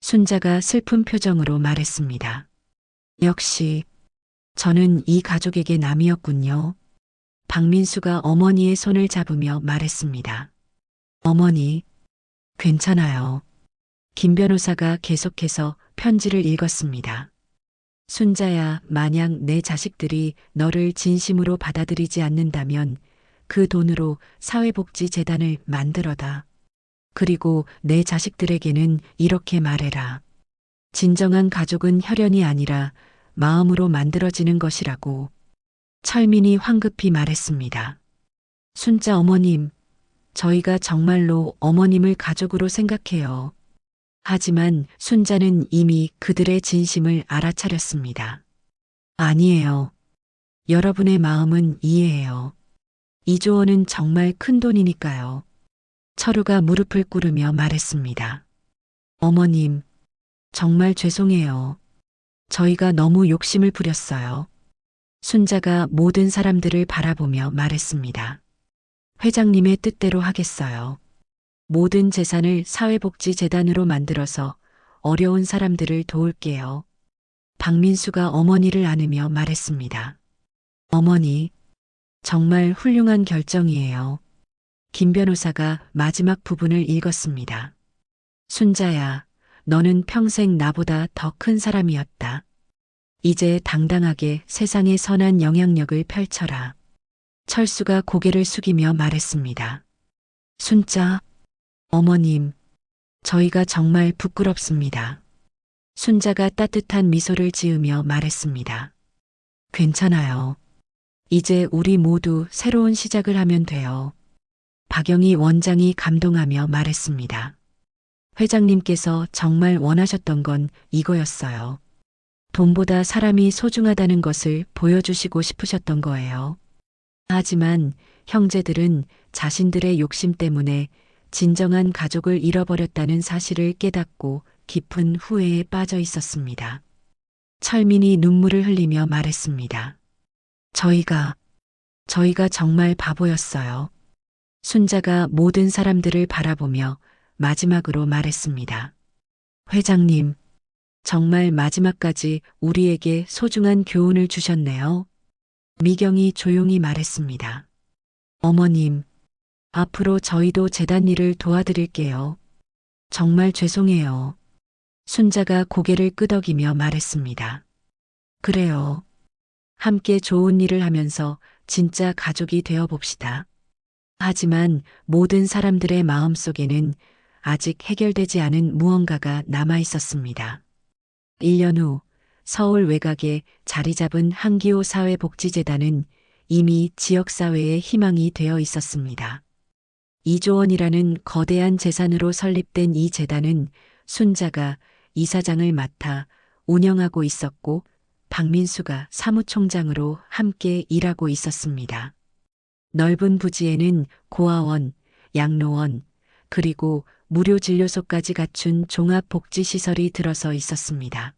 순자가 슬픈 표정으로 말했습니다. 역시 저는 이 가족에게 남이었군요. 박민수가 어머니의 손을 잡으며 말했습니다. 어머니, 괜찮아요. 김 변호사가 계속해서 편지를 읽었습니다. 순자야, 만약 내 자식들이 너를 진심으로 받아들이지 않는다면 그 돈으로 사회복지재단을 만들어다. 그리고 내 자식들에게는 이렇게 말해라. 진정한 가족은 혈연이 아니라 마음으로 만들어지는 것이라고. 철민이 황급히 말했습니다. 순자 어머님, 저희가 정말로 어머님을 가족으로 생각해요. 하지만 순자는 이미 그들의 진심을 알아차렸습니다. 아니에요. 여러분의 마음은 이해해요. 2조 원은 정말 큰 돈이니까요. 철우가 무릎을 꿇으며 말했습니다. 어머님, 정말 죄송해요. 저희가 너무 욕심을 부렸어요. 순자가 모든 사람들을 바라보며 말했습니다. 회장님의 뜻대로 하겠어요. 모든 재산을 사회복지재단으로 만들어서 어려운 사람들을 도울게요. 박민수가 어머니를 안으며 말했습니다. 어머니, 정말 훌륭한 결정이에요. 김 변호사가 마지막 부분을 읽었습니다. 순자야, 너는 평생 나보다 더 큰 사람이었다. 이제 당당하게 세상에 선한 영향력을 펼쳐라. 철수가 고개를 숙이며 말했습니다. 순자, 어머님, 저희가 정말 부끄럽습니다. 순자가 따뜻한 미소를 지으며 말했습니다. 괜찮아요. 이제 우리 모두 새로운 시작을 하면 돼요. 박영희 원장이 감동하며 말했습니다. 회장님께서 정말 원하셨던 건 이거였어요. 돈보다 사람이 소중하다는 것을 보여주시고 싶으셨던 거예요. 하지만 형제들은 자신들의 욕심 때문에 진정한 가족을 잃어버렸다는 사실을 깨닫고 깊은 후회에 빠져 있었습니다. 철민이 눈물을 흘리며 말했습니다. 저희가 정말 바보였어요. 순자가 모든 사람들을 바라보며 마지막으로 말했습니다. 회장님, 정말 마지막까지 우리에게 소중한 교훈을 주셨네요. 미경이 조용히 말했습니다. 어머님, 앞으로 저희도 재단 일을 도와드릴게요. 정말 죄송해요. 순자가 고개를 끄덕이며 말했습니다. 그래요. 함께 좋은 일을 하면서 진짜 가족이 되어 봅시다. 하지만 모든 사람들의 마음속에는 아직 해결되지 않은 무언가가 남아 있었습니다. 1년 후 서울 외곽에 자리 잡은 한기호 사회복지재단은 이미 지역사회의 희망이 되어 있었습니다. 2조 원이라는 거대한 재산으로 설립된 이 재단은 순자가 이사장을 맡아 운영하고 있었고 박민수가 사무총장으로 함께 일하고 있었습니다. 넓은 부지에는 고아원, 양로원, 그리고 무료 진료소까지 갖춘 종합복지시설이 들어서 있었습니다.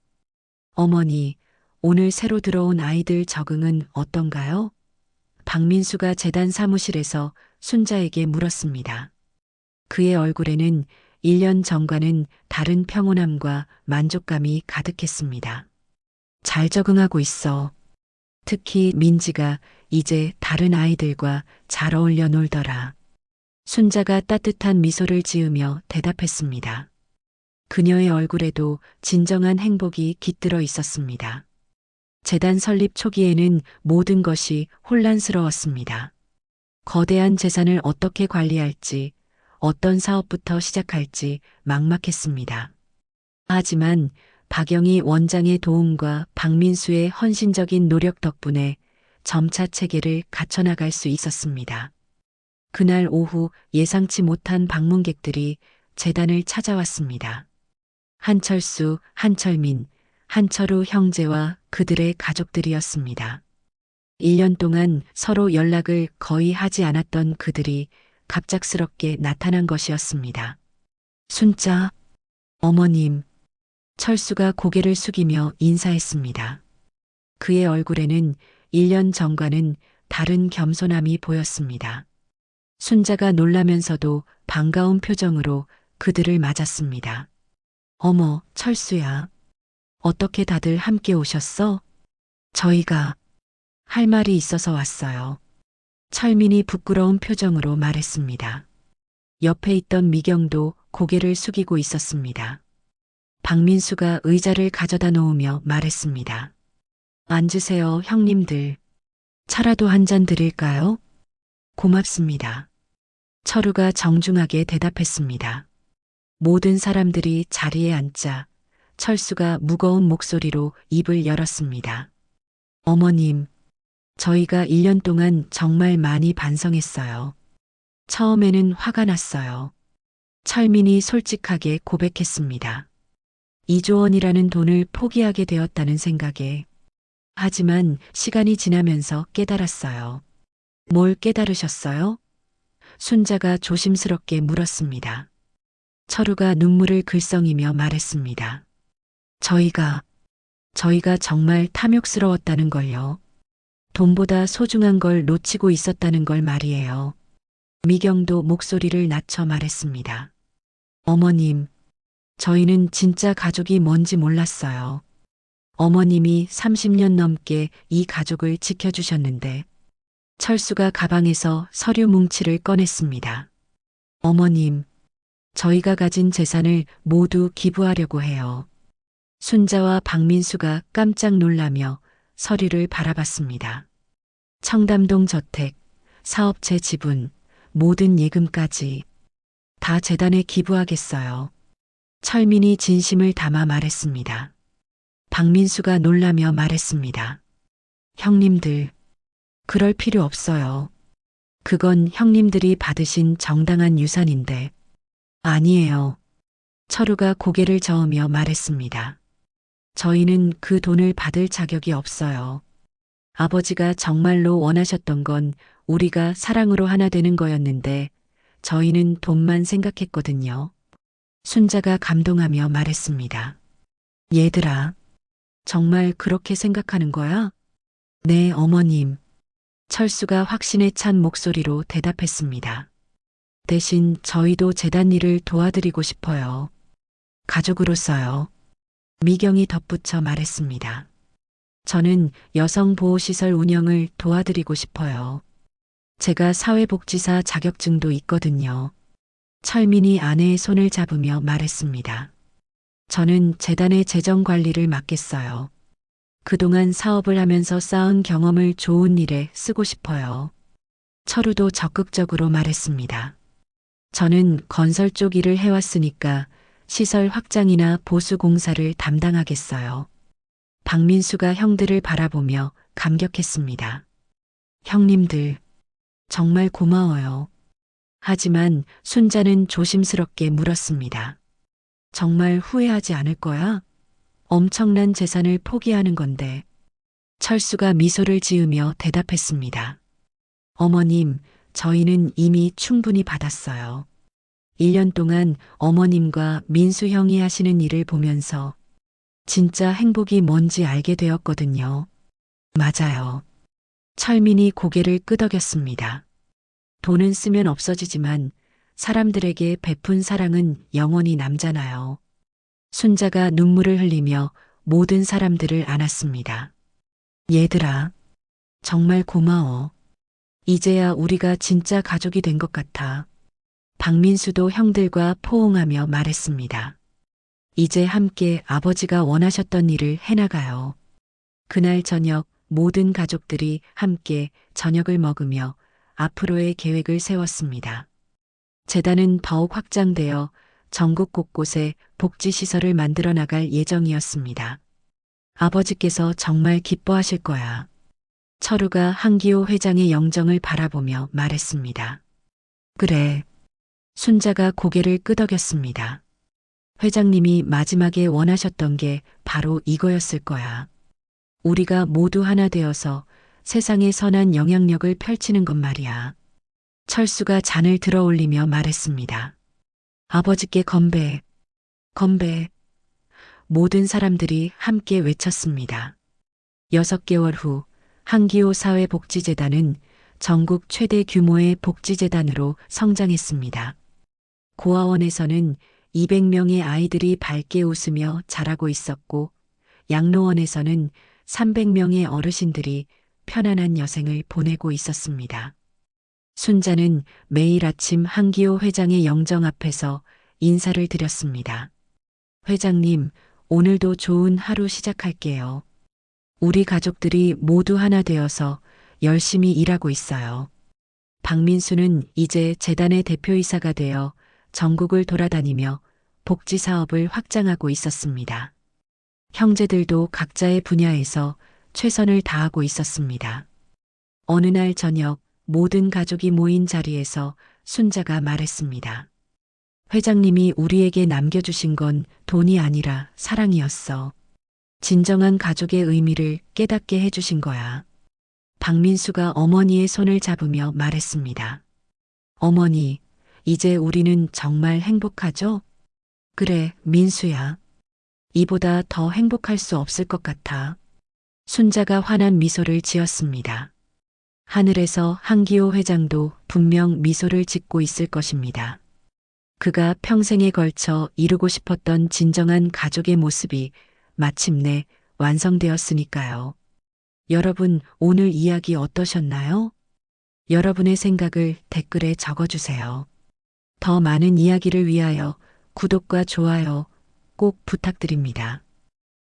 어머니, 오늘 새로 들어온 아이들 적응은 어떤가요? 박민수가 재단 사무실에서 순자에게 물었습니다. 그의 얼굴에는 1년 전과는 다른 평온함과 만족감이 가득했습니다. 잘 적응하고 있어. 특히 민지가 이제 다른 아이들과 잘 어울려 놀더라. 순자가 따뜻한 미소를 지으며 대답했습니다. 그녀의 얼굴에도 진정한 행복이 깃들어 있었습니다. 재단 설립 초기에는 모든 것이 혼란스러웠습니다. 거대한 재산을 어떻게 관리할지, 어떤 사업부터 시작할지 막막했습니다. 하지만 박영희 원장의 도움과 박민수의 헌신적인 노력 덕분에 점차 체계를 갖춰나갈 수 있었습니다. 그날 오후 예상치 못한 방문객들이 재단을 찾아왔습니다. 한철수, 한철민, 한철우 형제와 그들의 가족들이었습니다. 1년 동안 서로 연락을 거의 하지 않았던 그들이 갑작스럽게 나타난 것이었습니다. 순자, 어머님, 철수가 고개를 숙이며 인사했습니다. 그의 얼굴에는 1년 전과는 다른 겸손함이 보였습니다. 순자가 놀라면서도 반가운 표정으로 그들을 맞았습니다. 어머, 철수야. 어떻게 다들 함께 오셨어? 저희가 할 말이 있어서 왔어요. 철민이 부끄러운 표정으로 말했습니다. 옆에 있던 미경도 고개를 숙이고 있었습니다. 박민수가 의자를 가져다 놓으며 말했습니다. 앉으세요, 형님들. 차라도 한 잔 드릴까요? 고맙습니다. 철우가 정중하게 대답했습니다. 모든 사람들이 자리에 앉자 철수가 무거운 목소리로 입을 열었습니다. 어머님, 저희가 1년 동안 정말 많이 반성했어요. 처음에는 화가 났어요. 철민이 솔직하게 고백했습니다. 2조 원이라는 돈을 포기하게 되었다는 생각에. 하지만 시간이 지나면서 깨달았어요. 뭘 깨달으셨어요? 순자가 조심스럽게 물었습니다. 철우가 눈물을 글썽이며 말했습니다. 저희가 정말 탐욕스러웠다는 걸요. 돈보다 소중한 걸 놓치고 있었다는 걸 말이에요. 미경도 목소리를 낮춰 말했습니다. 어머님, 저희는 진짜 가족이 뭔지 몰랐어요. 어머님이 30년 넘게 이 가족을 지켜주셨는데 철수가 가방에서 서류 뭉치를 꺼냈습니다. 어머님, 저희가 가진 재산을 모두 기부하려고 해요. 순자와 박민수가 깜짝 놀라며 서류를 바라봤습니다. 청담동 저택, 사업체 지분, 모든 예금까지 다 재단에 기부하겠어요. 철민이 진심을 담아 말했습니다. 박민수가 놀라며 말했습니다. 형님들, 그럴 필요 없어요. 그건 형님들이 받으신 정당한 유산인데. 아니에요. 철우가 고개를 저으며 말했습니다. 저희는 그 돈을 받을 자격이 없어요. 아버지가 정말로 원하셨던 건 우리가 사랑으로 하나 되는 거였는데 저희는 돈만 생각했거든요. 순자가 감동하며 말했습니다. 얘들아, 정말 그렇게 생각하는 거야? 네, 어머님. 철수가 확신에 찬 목소리로 대답했습니다. 대신 저희도 재단 일을 도와드리고 싶어요. 가족으로서요. 미경이 덧붙여 말했습니다. 저는 여성보호시설 운영을 도와드리고 싶어요. 제가 사회복지사 자격증도 있거든요. 철민이 아내의 손을 잡으며 말했습니다. 저는 재단의 재정 관리를 맡겠어요. 그동안 사업을 하면서 쌓은 경험을 좋은 일에 쓰고 싶어요. 철우도 적극적으로 말했습니다. 저는 건설 쪽 일을 해왔으니까 시설 확장이나 보수 공사를 담당하겠어요. 박민수가 형들을 바라보며 감격했습니다. 형님들, 정말 고마워요. 하지만 순자는 조심스럽게 물었습니다. 정말 후회하지 않을 거야? 엄청난 재산을 포기하는 건데. 철수가 미소를 지으며 대답했습니다. 어머님, 저희는 이미 충분히 받았어요. 1년 동안 어머님과 민수 형이 하시는 일을 보면서 진짜 행복이 뭔지 알게 되었거든요. 맞아요. 철민이 고개를 끄덕였습니다. 돈은 쓰면 없어지지만 사람들에게 베푼 사랑은 영원히 남잖아요. 순자가 눈물을 흘리며 모든 사람들을 안았습니다. 얘들아, 정말 고마워. 이제야 우리가 진짜 가족이 된 것 같아. 박민수도 형들과 포옹하며 말했습니다. 이제 함께 아버지가 원하셨던 일을 해나가요. 그날 저녁 모든 가족들이 함께 저녁을 먹으며 앞으로의 계획을 세웠습니다. 재단은 더욱 확장되어 전국 곳곳에 복지시설을 만들어 나갈 예정이었습니다. 아버지께서 정말 기뻐하실 거야. 철우가 한기호 회장의 영정을 바라보며 말했습니다. 그래. 순자가 고개를 끄덕였습니다. 회장님이 마지막에 원하셨던 게 바로 이거였을 거야. 우리가 모두 하나 되어서 세상에 선한 영향력을 펼치는 것 말이야. 철수가 잔을 들어 올리며 말했습니다. 아버지께 건배, 건배. 모든 사람들이 함께 외쳤습니다. 6개월 후 한기호 사회복지재단은 전국 최대 규모의 복지재단으로 성장했습니다. 고아원에서는 200명의 아이들이 밝게 웃으며 자라고 있었고 양로원에서는 300명의 어르신들이 편안한 여생을 보내고 있었습니다. 순자는 매일 아침 한기호 회장의 영정 앞에서 인사를 드렸습니다. 회장님, 오늘도 좋은 하루 시작할게요. 우리 가족들이 모두 하나 되어서 열심히 일하고 있어요. 박민수는 이제 재단의 대표이사가 되어 전국을 돌아다니며 복지 사업을 확장하고 있었습니다. 형제들도 각자의 분야에서 최선을 다하고 있었습니다. 어느 날 저녁 모든 가족이 모인 자리에서 순자가 말했습니다. 회장님이 우리에게 남겨주신 건 돈이 아니라 사랑이었어. 진정한 가족의 의미를 깨닫게 해주신 거야. 박민수가 어머니의 손을 잡으며 말했습니다. 어머니, 이제 우리는 정말 행복하죠? 그래, 민수야. 이보다 더 행복할 수 없을 것 같아. 순자가 환한 미소를 지었습니다. 하늘에서 한기호 회장도 분명 미소를 짓고 있을 것입니다. 그가 평생에 걸쳐 이루고 싶었던 진정한 가족의 모습이 마침내 완성되었으니까요. 여러분, 오늘 이야기 어떠셨나요? 여러분의 생각을 댓글에 적어주세요. 더 많은 이야기를 위하여 구독과 좋아요 꼭 부탁드립니다.